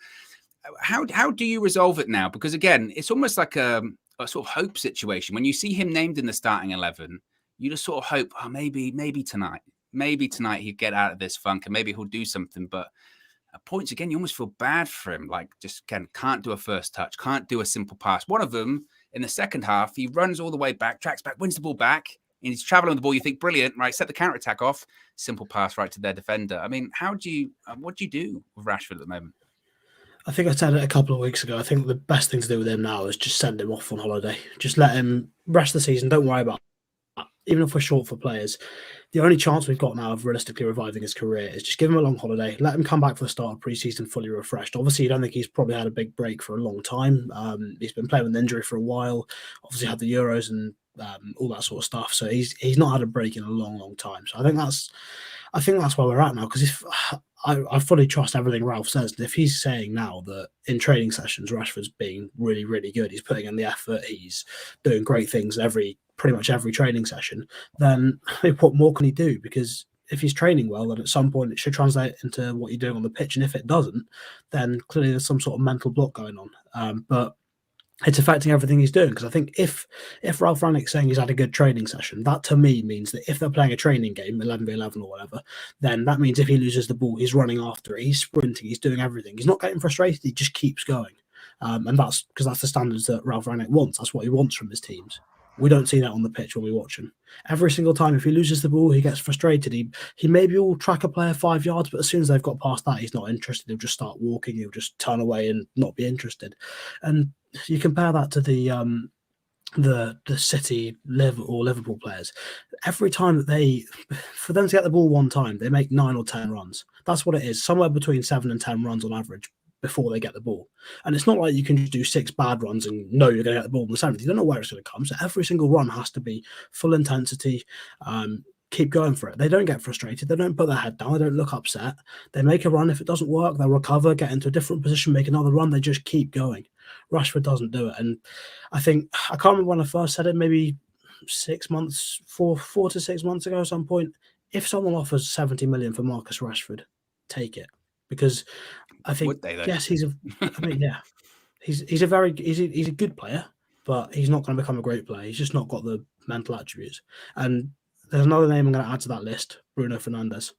how do you resolve it now? Because again, it's almost like a sort of hope situation. When you see him named in the starting 11, you just sort of hope, oh, maybe tonight. Maybe tonight he'll get out of this funk and maybe he'll do something. But at points, again, you almost feel bad for him. Like, just can't do a first touch, can't do a simple pass. One of them in the second half, he runs all the way back, tracks back, wins the ball back, and he's traveling with the ball. You think, brilliant, right? Set the counter-attack off, simple pass right to their defender. I mean, what do you do with Rashford at the moment? I think I said it a couple of weeks ago. I think the best thing to do with him now is just send him off on holiday. Just let him rest the season. Don't worry about that. Even if we're short for players, the only chance we've got now of realistically reviving his career is just give him a long holiday, let him come back for the start of pre-season fully refreshed. Obviously, you don't think he's probably had a big break for a long time. He's been playing with an injury for a while. Obviously, had the Euros and all that sort of stuff. So he's not had a break in a long time. So I think that's where we're at now. Because if I fully trust everything Ralph says, and if he's saying now that in training sessions Rashford's being really, really good, he's putting in the effort, he's doing great things pretty much every training session, then what more can he do? Because if he's training well, then at some point it should translate into what you're doing on the pitch. And if it doesn't, then clearly there's some sort of mental block going on. But it's affecting everything he's doing. Because I think if Ralph Rangnick's saying he's had a good training session, that to me means that if they're playing a training game, 11v11 or whatever, then that means if he loses the ball, he's running after it, he's sprinting, he's doing everything. He's not getting frustrated, he just keeps going. And that's because that's the standards that Ralph Rangnick wants. That's what he wants from his teams. We don't see that on the pitch when we watch him. Every single time, if he loses the ball, he gets frustrated. He maybe will track a player 5 yards, but as soon as they've got past that, he's not interested. He'll just start walking. He'll just turn away and not be interested. And you compare that to the the City or Liverpool players, every time that for them to get the ball one time, they make 9 or 10 runs. That's what it is, somewhere between 7 and 10 runs on average before they get the ball. And it's not like you can just do 6 bad runs and know you're going to get the ball in the 7th. You don't know where it's going to come. So every single run has to be full intensity. Keep going for it. They don't get frustrated. They don't put their head down. They don't look upset. They make a run. If it doesn't work, they'll recover, get into a different position, make another run. They just keep going. Rashford doesn't do it. And I think, I can't remember when I first said it, maybe 6 months, 4 to 6 months ago at some point. If someone offers 70 million for Marcus Rashford, take it. Because I think, Would they, though? yes, he's a good player, but he's not going to become a great player. He's just not got the mental attributes. And there's another name I'm going to add to that list, Bruno Fernandes.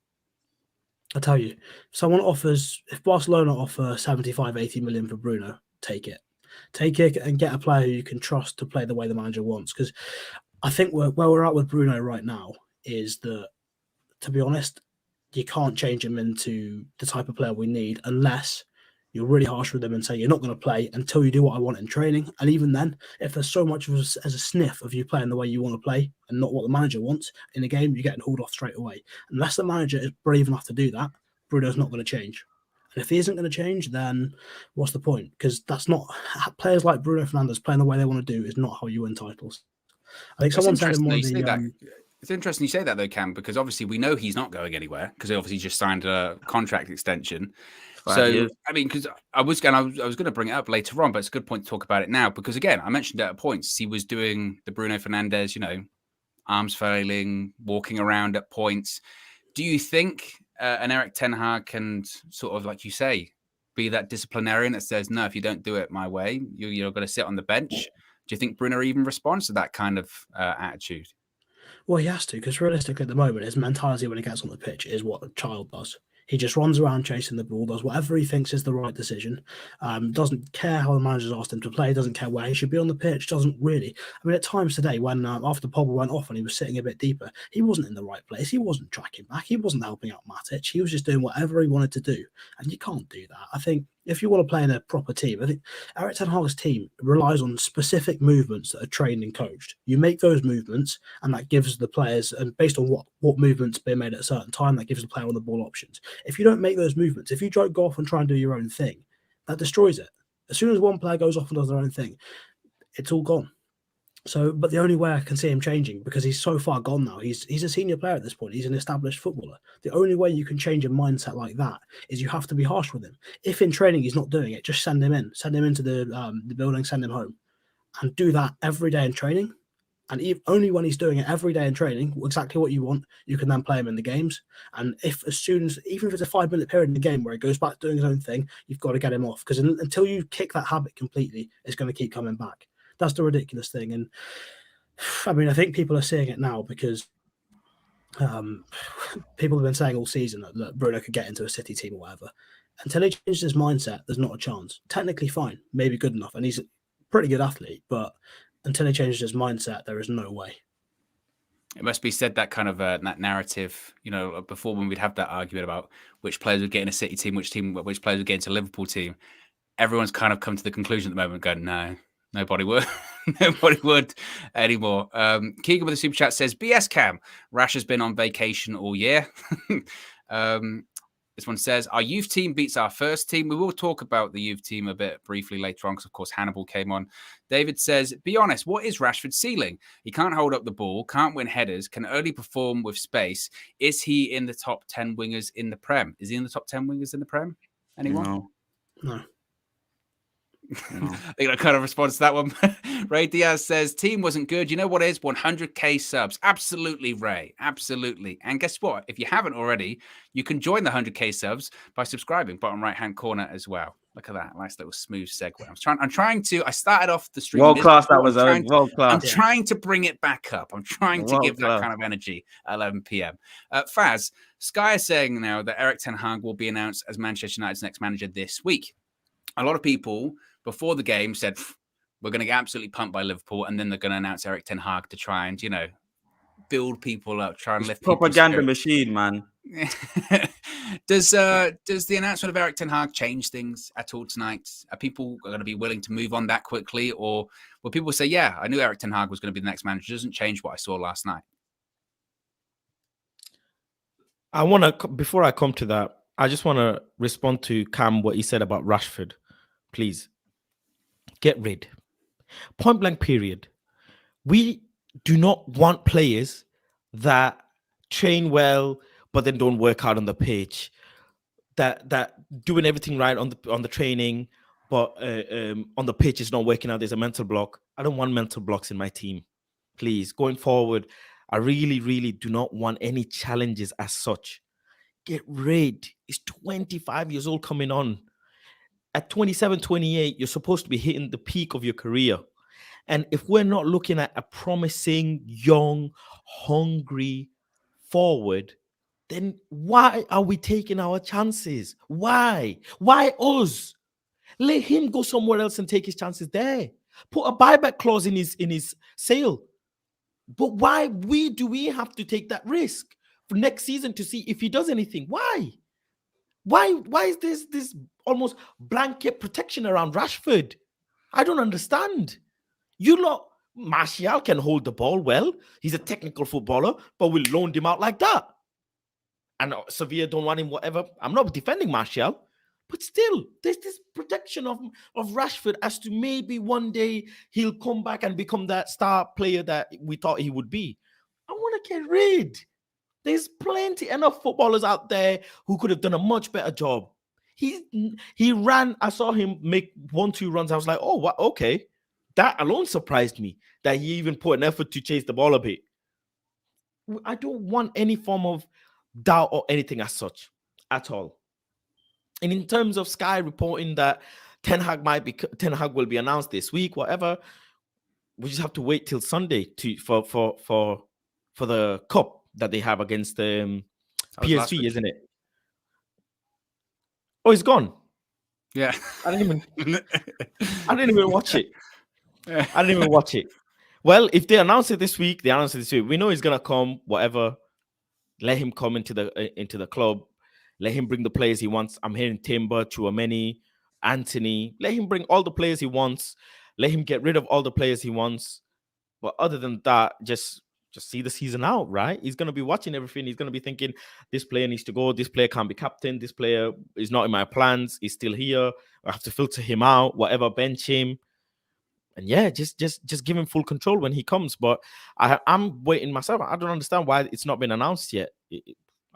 I tell you, if Barcelona offer 75, 80 million for Bruno, take it. Take it and get a player who you can trust to play the way the manager wants. Because I think where we're at with Bruno right now is that, to be honest, you can't change him into the type of player we need unless you're really harsh with him and say you're not going to play until you do what I want in training. And even then, if there's so much as a sniff of you playing the way you want to play and not what the manager wants in a game, you're getting hauled off straight away. Unless the manager is brave enough to do that, Bruno's not going to change. And if he isn't going to change, then what's the point? Because that's not, players like Bruno Fernandes playing the way they want to do is not how you win titles. I think someone said in one of the... It's interesting you say that, though, Cam, because obviously we know he's not going anywhere because he obviously just signed a contract extension. So, I mean, because I was going to bring it up later on, but it's a good point to talk about it now because, again, I mentioned at points he was doing the Bruno Fernandes, arms failing, walking around at points. Do you think an Eric Ten Hag can sort of, like you say, be that disciplinarian that says, no, if you don't do it my way, you're going to sit on the bench? Do you think Bruno even responds to that kind of attitude? Well, he has to, because realistically at the moment, his mentality when he gets on the pitch is what a child does. He just runs around chasing the ball, does whatever he thinks is the right decision, doesn't care how the manager's asked him to play, doesn't care where he should be on the pitch, doesn't really. I mean, at times today, when after Pogba went off and he was sitting a bit deeper, he wasn't in the right place. He wasn't tracking back. He wasn't helping out Matic. He was just doing whatever he wanted to do. And you can't do that. I think if you want to play in a proper team, I think Eric Ten Hag's team relies on specific movements that are trained and coached. You make those movements, and that gives the players, and based on what movements being made at a certain time, that gives the player on the ball options. If you don't make those movements, if you go off and try and do your own thing, that destroys it. As soon as one player goes off and does their own thing, it's all gone. So, but the only way I can see him changing, because he's so far gone now, he's a senior player at this point, he's an established footballer. The only way you can change a mindset like that is you have to be harsh with him. If in training he's not doing it, just send him into the building, send him home, and do that every day in training. And only when he's doing it every day in training, exactly what you want, you can then play him in the games. And even if it's a 5-minute period in the game where he goes back to doing his own thing, you've got to get him off, because until you kick that habit completely, it's going to keep coming back. That's the ridiculous thing. And I mean, I think people are seeing it now because people have been saying all season that Bruno could get into a City team or whatever. Until he changes his mindset, there's not a chance. Technically fine, maybe good enough. And he's a pretty good athlete, but until he changes his mindset, there is no way. It must be said that kind of that narrative, before when we'd have that argument about which players would get in a City team, which players would get into a Liverpool team. Everyone's kind of come to the conclusion at the moment going, no, nobody would. Nobody would anymore. Keegan with the super chat says, BS Cam, Rash has been on vacation all year. This one says, our youth team beats our first team. We will talk about the youth team a bit briefly later on because, of course, Hannibal came on. David says, be honest, what is Rashford's ceiling? He can't hold up the ball, can't win headers, can only perform with space. Is he in the top 10 wingers in the Prem? Is he in the top 10 wingers in the Prem? Anyone? No. I think that kind of responds to that one. Ray Diaz says, team wasn't good. You know what is? 100k subs. Absolutely, Ray. Absolutely. And guess what? If you haven't already, you can join the 100k subs by subscribing. Bottom right-hand corner as well. Look at that. Nice little smooth segue. I started off the stream. World class, that was world class. I'm trying to bring it back up. I'm trying to give that kind of energy at 11 p.m. Faz, Sky is saying now that Eric Ten Hag will be announced as Manchester United's next manager this week. A lot of people before the game said, we're going to get absolutely pumped by Liverpool, and then they're going to announce Eric Ten Hag to try and, build people up, try and It's lift people's propaganda spirits. machine, man. Does the announcement of Eric Ten Hag change things at all tonight? Are people going to be willing to move on that quickly, or will people say, "Yeah, I knew Eric Ten Hag was going to be the next manager. It doesn't change what I saw last night"? I want to, before I come to that, I just want to respond to Cam what he said about Rashford. Please get rid. Point blank. Period. We do not want players that train well but then don't work out on the pitch. That doing everything right on the training, but on the pitch is not working out. There's a mental block. I don't want mental blocks in my team. Please, going forward, I really, really do not want any challenges as such. Get rid. He's 25 years old coming on. At 27, 28, you're supposed to be hitting the peak of your career. And if we're not looking at a promising, young, hungry forward, then why are we taking our chances? Why? Why us? Let him go somewhere else and take his chances there. Put a buyback clause in his sale. But why do we have to take that risk for next season to see if he does anything? Why? Why is this almost blanket protection around Rashford? I don't understand. You lot, Martial can hold the ball well. He's a technical footballer, but we loaned him out like that. And Sevilla don't want him, whatever. I'm not defending Martial, but still, there's this protection of Rashford as to maybe one day he'll come back and become that star player that we thought he would be. I want to get rid. There's plenty enough footballers out there who could have done a much better job. He ran. I saw him make 1-2 runs. I was like, oh, what? Okay. That alone surprised me that he even put an effort to chase the ball a bit. I don't want any form of doubt or anything as such at all. And in terms of Sky reporting that Ten Hag will be announced this week, whatever, we just have to wait till Sunday for the cup that they have against PSV, isn't it? Oh, it's gone. Yeah, I didn't even watch it. I didn't even watch it. Well, if they announce it this week, they announce it this week. We know he's gonna come. Whatever. Let him come into the club. Let him bring the players he wants. I'm hearing Timber, Chouameni, Anthony. Let him bring all the players he wants. Let him get rid of all the players he wants. But other than that, just see the season out, right? He's gonna be watching everything. He's gonna be thinking, this player needs to go. This player can't be captain. This player is not in my plans. He's still here. I have to filter him out. Whatever, bench him. And yeah, just give him full control when he comes. But I'm waiting myself. I don't understand why it's not been announced yet.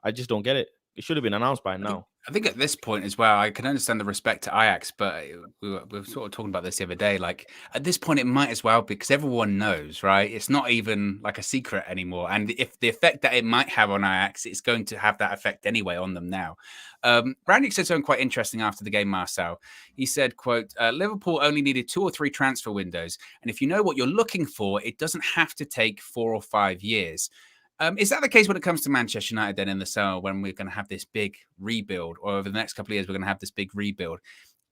I just don't get it. It should have been announced by now. I think at this point as well, I can understand the respect to Ajax, but we were sort of talking about this the other day. Like at this point, it might as well be because everyone knows, right? It's not even like a secret anymore. And if the effect that it might have on Ajax, it's going to have that effect anyway on them now. Brandick said something quite interesting after the game, Marcel. He said, quote, Liverpool only needed 2 or 3 transfer windows. And if you know what you're looking for, it doesn't have to take 4 or 5 years. Is that the case when it comes to Manchester United then in the summer when we're going to have this big rebuild, or over the next couple of years, we're going to have this big rebuild?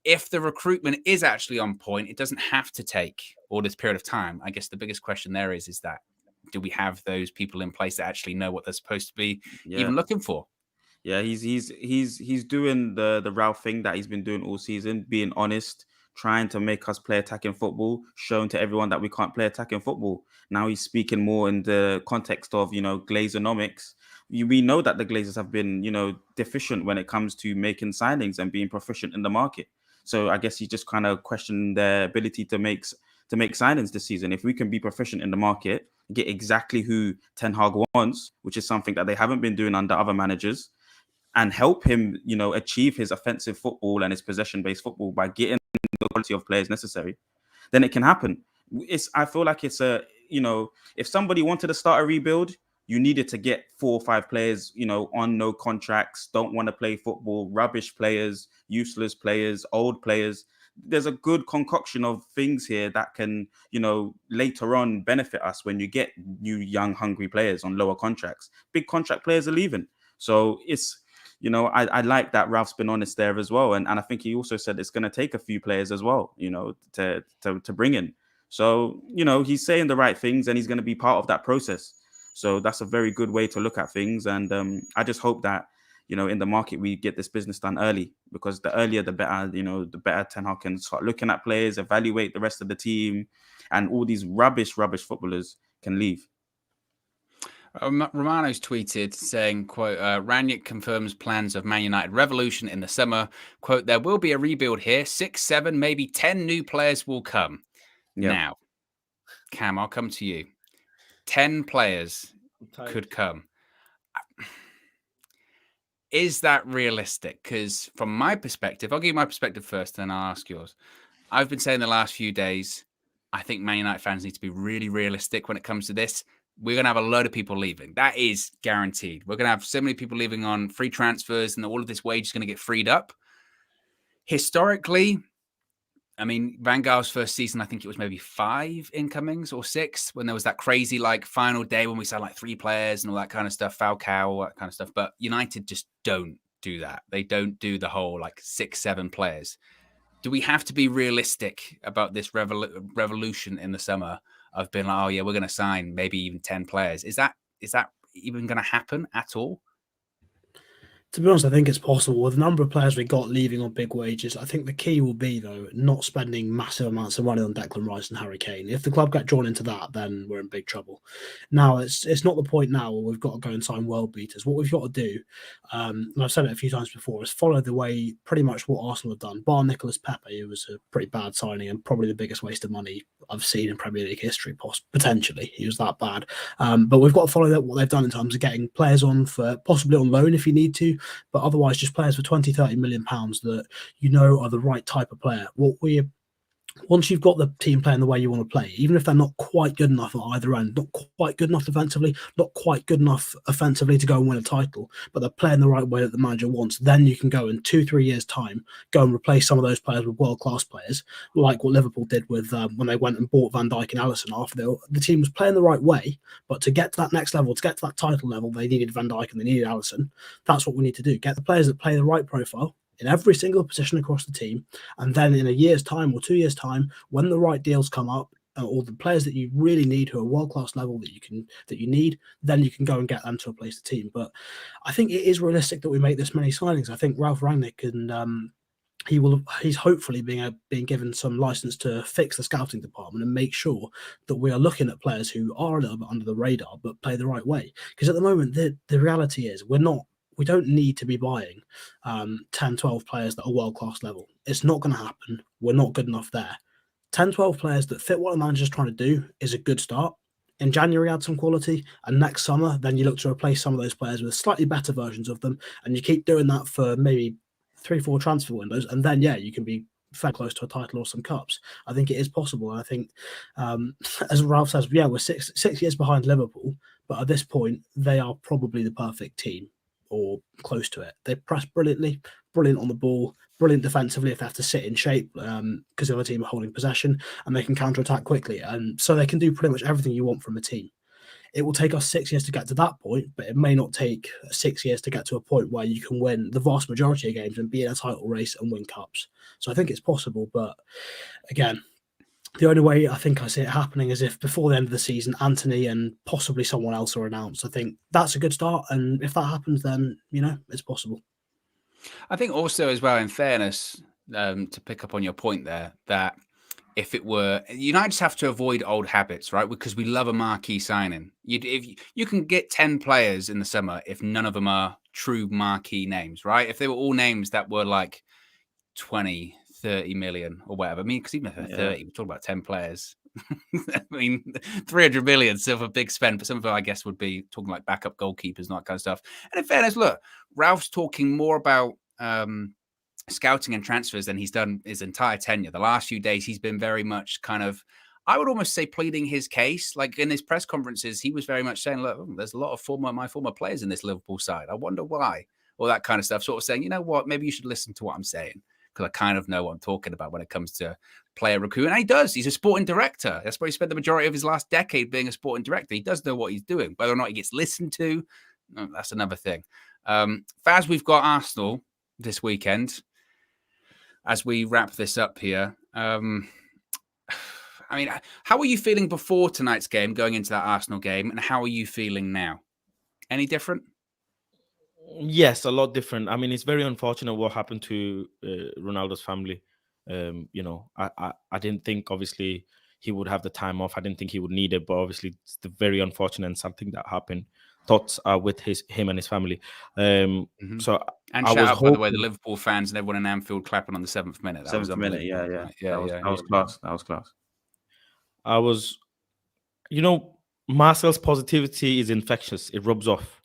If the recruitment is actually on point, it doesn't have to take all this period of time. I guess the biggest question there is that do we have those people in place that actually know what they're supposed to be even looking for? Yeah, he's doing the Ralph thing that he's been doing all season, being honest, trying to make us play attacking football, showing to everyone that we can't play attacking football. Now he's speaking more in the context of, Glazeronomics. We know that the Glazers have been, deficient when it comes to making signings and being proficient in the market. So I guess he's just kind of questioning their ability to make signings this season. If we can be proficient in the market, get exactly who Ten Hag wants, which is something that they haven't been doing under other managers, and help him, achieve his offensive football and his possession-based football by getting the quality of players necessary, then it can happen. I feel like it's if somebody wanted to start a rebuild, you needed to get 4 or 5 players, on no contracts, don't want to play football, rubbish players, useless players, old players. There's a good concoction of things here that can, later on benefit us when you get new, young, hungry players on lower contracts. Big contract players are leaving. So it's, I like that Ralph's been honest there as well. And I think he also said it's going to take a few players as well, to bring in. So, he's saying the right things and he's going to be part of that process. So that's a very good way to look at things. And I just hope that, you know, in the market, we get this business done early, because the earlier, the better, you know, the better Ten Hag can start looking at players, evaluate the rest of the team, and all these rubbish footballers can leave. Romano's tweeted saying, quote, Ranić confirms plans of Man United revolution in the summer. Quote, there will be a rebuild here. 6, 7, maybe 10 new players will come. Yep. Now, Cam, I'll come to you. 10 players could come. Is that realistic? Because from my perspective, I'll give you my perspective first, then I'll ask yours. I've been saying the last few days, I think Man United fans need to be really realistic when it comes to this. We're going to have a load of people leaving. That is guaranteed. We're going to have so many people leaving on free transfers, and all of this wage is going to get freed up. Historically, I mean, Van Gaal's first season, I think it was maybe 5 incomings or 6, when there was that crazy like final day when we signed like 3 players and all that kind of stuff, Falcao, all that kind of stuff. But United just don't do that. They don't do the whole like 6, 7 players. Do we have to be realistic about this revolution in the summer of being like, oh yeah, we're going to sign maybe even 10 players? Is that even going to happen at all? To be honest, I think it's possible. With the number of players we got leaving on big wages, I think the key will be, though, not spending massive amounts of money on Declan Rice and Harry Kane. If the club get drawn into that, then we're in big trouble. Now, it's not the point now where we've got to go and sign world beaters. What we've got to do, and I've said it a few times before, is follow the way pretty much what Arsenal have done. Bar Nicolas Pepe, who was a pretty bad signing and probably the biggest waste of money I've seen in Premier League history, potentially. He was that bad. But we've got to follow what they've done in terms of getting players on for possibly on loan if you need to, but otherwise just players for 20-30 million pounds that you know are the right type of player. Once you've got the team playing the way you want to play, even if they're not quite good enough at either end, not quite good enough defensively, not quite good enough offensively to go and win a title, but they're playing the right way that the manager wants, then you can go in 2-3 years' time, go and replace some of those players with world-class players, like what Liverpool did with when they went and bought Van Dijk and Alisson after the team was playing the right way. But to get to that next level, to get to that title level, they needed Van Dijk and they needed Alisson. That's what we need to do. Get the players that play the right profile in every single position across the team, and then in a year's time or 2 years' time, when the right deals come up, or the players that you really need who are world-class level that you need, then you can go and get them to replace the team. But I think it is realistic that we make this many signings. I think Ralf Rangnick and he's hopefully being given some license to fix the scouting department and make sure that we are looking at players who are a little bit under the radar but play the right way. Because at the moment, the reality is we don't need to be buying 10, 12 players that are world-class level. It's not going to happen. We're not good enough there. 10, 12 players that fit what the manager's trying to do is a good start. In January, add some quality, and next summer, then you look to replace some of those players with slightly better versions of them, and you keep doing that for maybe 3-4 transfer windows, and then, yeah, you can be fairly close to a title or some cups. I think it is possible. And I think, as Ralph says, yeah, we're six years behind Liverpool, but at this point, they are probably the perfect team, or close to it. They press brilliantly, brilliant on the ball, brilliant defensively if they have to sit in shape because the other team are holding possession, and they can counter-attack quickly. And so they can do pretty much everything you want from a team. It will take us 6 years to get to that point, but it may not take 6 years to get to a point where you can win the vast majority of games and be in a title race and win cups. So I think it's possible, but again, the only way I think I see it happening is if before the end of the season, Anthony and possibly someone else are announced. I think that's a good start. And if that happens, then, it's possible. I think also as well, in fairness, to pick up on your point there, that if it were, United just have to avoid old habits, right? Because we love a marquee signing. If you can get 10 players in the summer if none of them are true marquee names, right? If they were all names that were like 20, 30 million or whatever. I mean, because even if they're 30, we're talking about 10 players. I mean, 300 million, still a big spend, but some of it, I guess, would be talking like backup goalkeepers and that kind of stuff. And in fairness, look, Ralph's talking more about scouting and transfers than he's done his entire tenure. The last few days, he's been very much kind of, I would almost say, pleading his case. Like in his press conferences, he was very much saying, look, there's a lot of my former players in this Liverpool side. I wonder why, or that kind of stuff. Sort of saying, you know what, maybe you should listen to what I'm saying, because I kind of know what I'm talking about when it comes to player recruitment. And he does. He's a sporting director. That's where he spent the majority of his last decade being a sporting director. He does know what he's doing. Whether or not he gets listened to, that's another thing. Faz, we've got Arsenal this weekend. As we wrap this up here, I mean, how were you feeling before tonight's game, going into that Arsenal game, and how are you feeling now? Any different? Yes, a lot different. I mean, it's very unfortunate what happened to Ronaldo's family. You know, I didn't think obviously he would have the time off. I didn't think he would need it, but obviously it's the very unfortunate and something that happened. Thoughts are with him and his family. So And I shout was out, by the way, the hoping- Liverpool fans and everyone in Anfield clapping on the 7th minute. That was 7th minute, unbelievable. yeah. That was class. That was class. I was, you know, Marcel's positivity is infectious. It rubs off.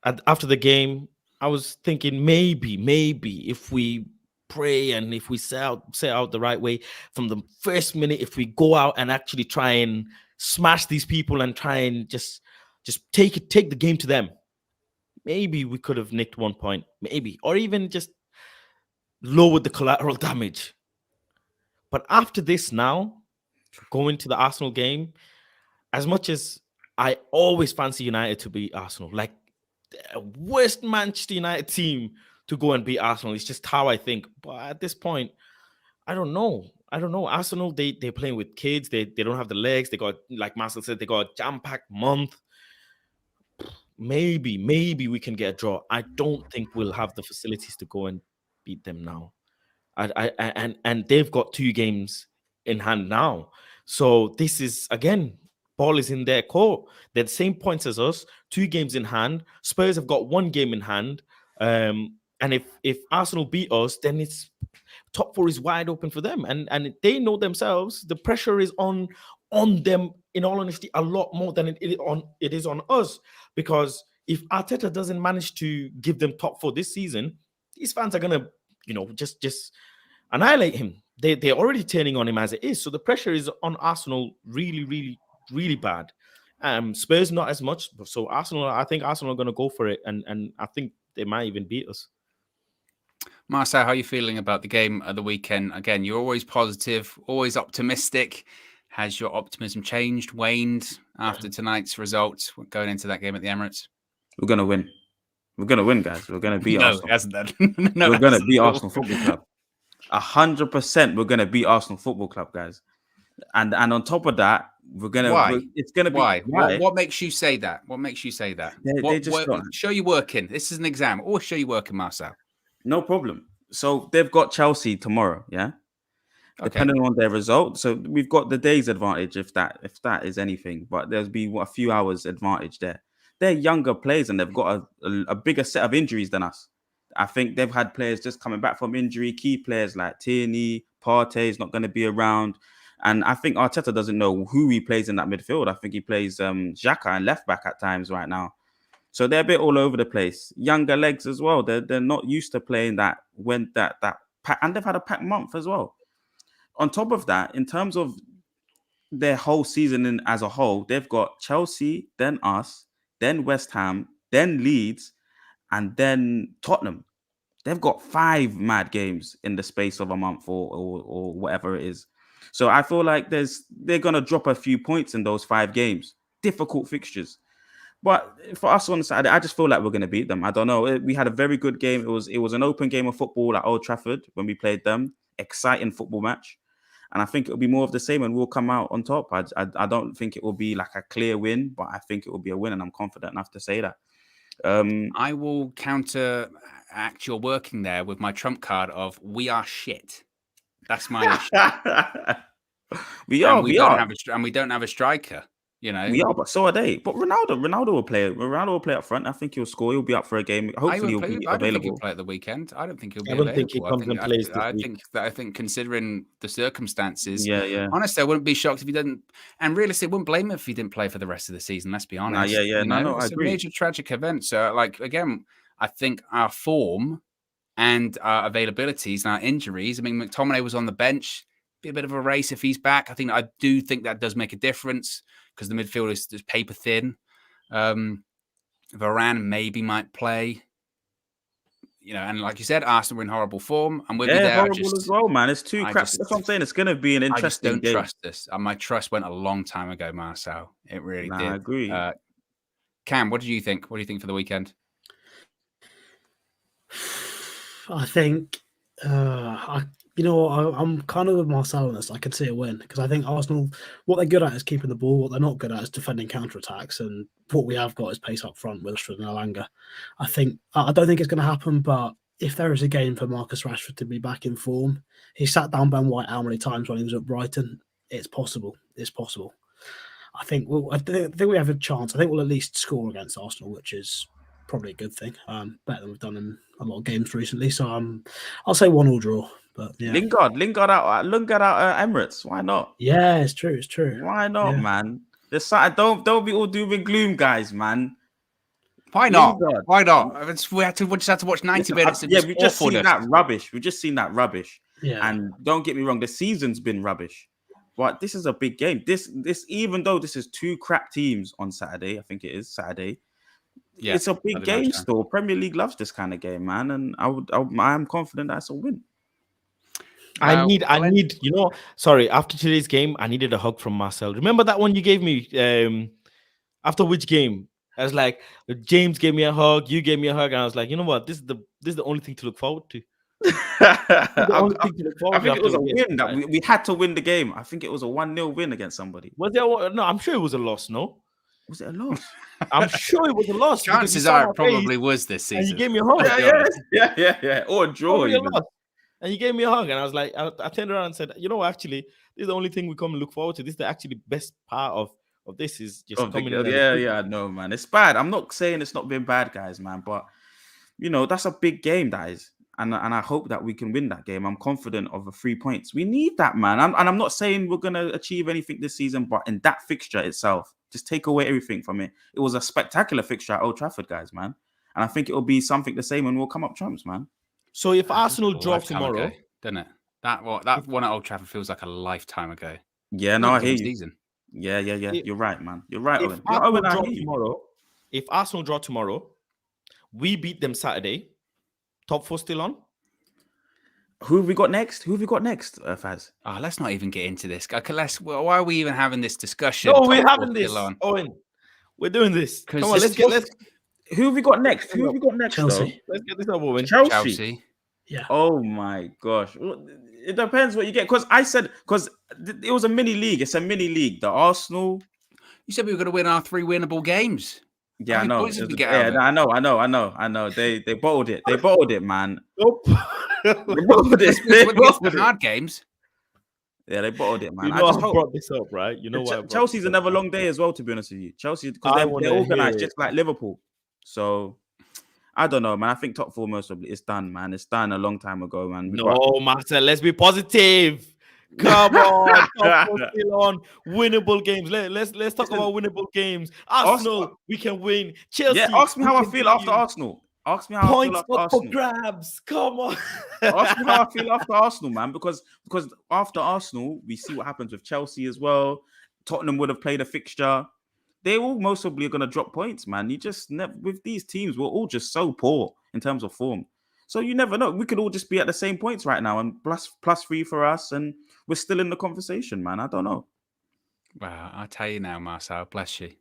And after the game, I was thinking maybe if we pray and if we set out the right way from the first minute, if we go out and actually try and smash these people and try and just take the game to them, maybe we could have nicked 1 point, maybe, or even just lowered the collateral damage. But after this now, going to the Arsenal game, as much as I always fancy United to beat Arsenal, like the worst Manchester United team to go and beat Arsenal. It's just how I think. But at this point, I don't know. Arsenal, they're playing with kids. They don't have the legs. They got, like Marcel said, they got a jam-packed month. Maybe we can get a draw. I don't think we'll have the facilities to go and beat them now. And they've got 2 games in hand now. So this is, again, ball is in their court. They're the same points as us, 2 games in hand. Spurs have got 1 game in hand. And if Arsenal beat us, then it's top 4 is wide open for them. And they know themselves, the pressure is on them, in all honesty, a lot more than it is on us. Because if Arteta doesn't manage to give them top 4 this season, these fans are gonna, just annihilate him. They're already turning on him as it is. So the pressure is on Arsenal really, really, really bad. Spurs not as much. So I think Arsenal are going to go for it, and I think they might even beat us. Marcel, how are you feeling about the game of the weekend? Again, you're always positive, always optimistic. Has your optimism changed, waned after tonight's results going into that game at the Emirates? We're going to win. We're going to win, guys. We're going to beat Arsenal. No, hasn't that? We're going to beat Arsenal Football Club. 100% we're going to beat Arsenal Football Club, guys. And on top of that, we're going to... Why? It's going to be... Why? Why? What makes you say that? What makes you say that? They just show you working. This is an exam. Or show you working, Marcel. No problem. So they've got Chelsea tomorrow, yeah? Okay. Depending on their result. So we've got the day's advantage, if that is anything. But there'll be a few hours advantage there. They're younger players and they've got a bigger set of injuries than us. I think they've had players just coming back from injury. Key players like Tierney, Partey is not going to be around. And I think Arteta doesn't know who he plays in that midfield. I think he plays Xhaka and left back at times right now. So they're a bit all over the place. Younger legs as well. They're not used to playing that pack, and they've had a packed month as well. On top of that, in terms of their whole season as a whole, they've got Chelsea, then us, then West Ham, then Leeds, and then Tottenham. They've got 5 mad games in the space of a month or whatever it is. So I feel like they're going to drop a few points in those 5 games. Difficult fixtures. But for us on Saturday, I just feel like we're going to beat them. I don't know. We had a very good game. It was an open game of football at Old Trafford when we played them. Exciting football match. And I think it'll be more of the same and we'll come out on top. I don't think it will be like a clear win, but I think it will be a win and I'm confident enough to say that. I will counteract your working there with my trump card of we are shit. That's my issue. We don't have a striker. We are, but so are they. But Ronaldo will play. Ronaldo will play up front. I think he'll score. He'll be up for a game. Hopefully, he'll be available. I don't think he'll play at the weekend. I don't think he'll be available. I don't think he comes and plays this week. I think considering the circumstances, yeah. Honestly, I wouldn't be shocked if he didn't. And realistically, I wouldn't blame him if he didn't play for the rest of the season. Let's be honest. No, I it's agree. A major tragic event. So, again, I think our form and our availabilities and our injuries. I mean, McTominay was on the bench. Be a bit of a race if he's back. I do think that does make a difference because the midfield is paper thin. Varane maybe might play. And like you said, Arsenal are in horrible form. And we'll be there. Horrible as well, man. It's too crap. That's what I'm saying. It's going to be an interesting game. I just don't trust this. My trust went a long time ago, Marcel. It really did. I agree. Cam, what do you think? What do you think for the weekend? I think, You know what? I'm kind of with Marcel on this. I can see a win because I think Arsenal, what they're good at is keeping the ball. What they're not good at is defending counter-attacks. And what we have got is pace up front with Rashford and Alanga. I don't think it's going to happen, but if there is a game for Marcus Rashford to be back in form, he sat down Ben White how many times when he was at Brighton? It's possible. It's possible. I think we have a chance. I think we'll at least score against Arsenal, which is probably a good thing. Better than we've done in a lot of games recently. So I'll say 1-1 draw. But yeah. Lingard out Emirates. Why not? Yeah, it's true. It's true. Why not, Yeah. man? Don't be all doom and gloom, guys, man. Why not? Lingard. Why not? We just had to watch 90 minutes. Yeah, we've just seen that rubbish. We've just seen that rubbish. Yeah. And don't get me wrong, the season's been rubbish. But this is a big game. This even though this is two crap teams on Saturday, I think it is Saturday. Yeah, it's a big game still. Premier League loves this kind of game, man. And I am confident that's a win. I need, after today's game, I needed a hug from Marcel. Remember that one you gave me after which game? I was like, James gave me a hug, you gave me a hug, and I was like, you know what? This is the only thing to look forward to. I think it was a win that we had to win the game. I think it was a 1-0 win against somebody. Was there? No, I'm sure it was a loss. No, was it a loss? I'm sure it was a loss. Chances are it probably was this season. And you gave me a hug. Yeah. Or a draw. And you gave me a hug, and I was like, I turned around and said, you know what? Actually, this is the only thing we come and look forward to. This is the actually best part of this is just coming in. Yeah, no, man. It's bad. I'm not saying it's not been bad, guys, man. But, that's a big game, that is. And I hope that we can win that game. I'm confident of the 3 points. We need that, man. I'm not saying we're going to achieve anything this season, but in that fixture itself, just take away everything from it. It was a spectacular fixture at Old Trafford, guys, man. And I think it will be something the same when we'll come up trumps, man. So if Arsenal draw tomorrow, doesn't it? That one at Old Trafford feels like a lifetime ago. Yeah, no, I hear you. Season. Yeah. You're right, man. You're right, Owen. If Arsenal draw tomorrow, we beat them Saturday. Top 4 still on? Who have we got next? Faz? Let's not even get into this. Why are we even having this discussion? No, we're having this. Owen, we're doing this. Come on, let's. Who have we got next? Chelsea. Let's get this over with. Chelsea. Yeah. Oh my gosh. It depends what you get. Because it was a mini league. It's a mini league. The Arsenal. You said we were going to win our 3 winnable games. Yeah, I know. I know. They bottled it. They bottled it, man. Nope. They bottled it. The hard games. Yeah, they bottled it, man. You know I brought this up, right? You know what? Chelsea's another long day as well, to be honest with you. Chelsea, because they're organized just like Liverpool. So I don't know, man. I think top 4 most probably it's done, man. It's done a long time ago, man. Marcel, let's be positive. Come on, still on winnable games. Let's talk about winnable games. Arsenal, we can win. Chelsea. Yeah, ask me how I feel after Arsenal. Ask me how I feel after Arsenal. For grabs. Come on. Ask me how I feel after Arsenal, man. Because after Arsenal, we see what happens with Chelsea as well. Tottenham would have played a fixture. They all most probably are going to drop points, man. You just never, with these teams, we're all just so poor in terms of form. So you never know. We could all just be at the same points right now, and plus 3 for us, and we're still in the conversation, man. I don't know. Wow, I'll tell you now, Marcel. Bless you.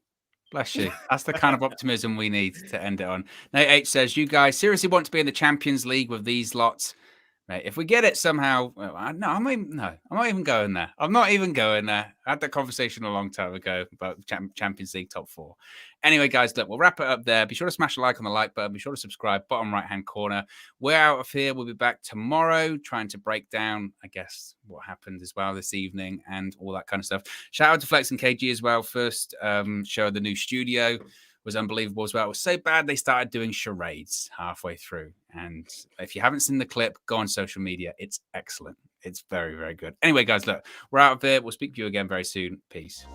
Bless you. That's the kind of optimism we need to end it on. Nate H says, you guys seriously want to be in the Champions League with these lots? Mate, if we get it somehow, I'm not even going there. I'm not even going there. I had that conversation a long time ago about Champions League top 4. Anyway, guys, look, we'll wrap it up there. Be sure to smash a like on the like button. Be sure to subscribe, bottom right-hand corner. We're out of here. We'll be back tomorrow trying to break down, I guess, what happened as well this evening and all that kind of stuff. Shout out to Flex and KG as well. First show of the new studio was unbelievable as well. It was so bad they started doing charades halfway through. And if you haven't seen the clip, go on social media. It's excellent. It's very, very good. Anyway, guys, look, we're out of here. We'll speak to you again very soon. Peace.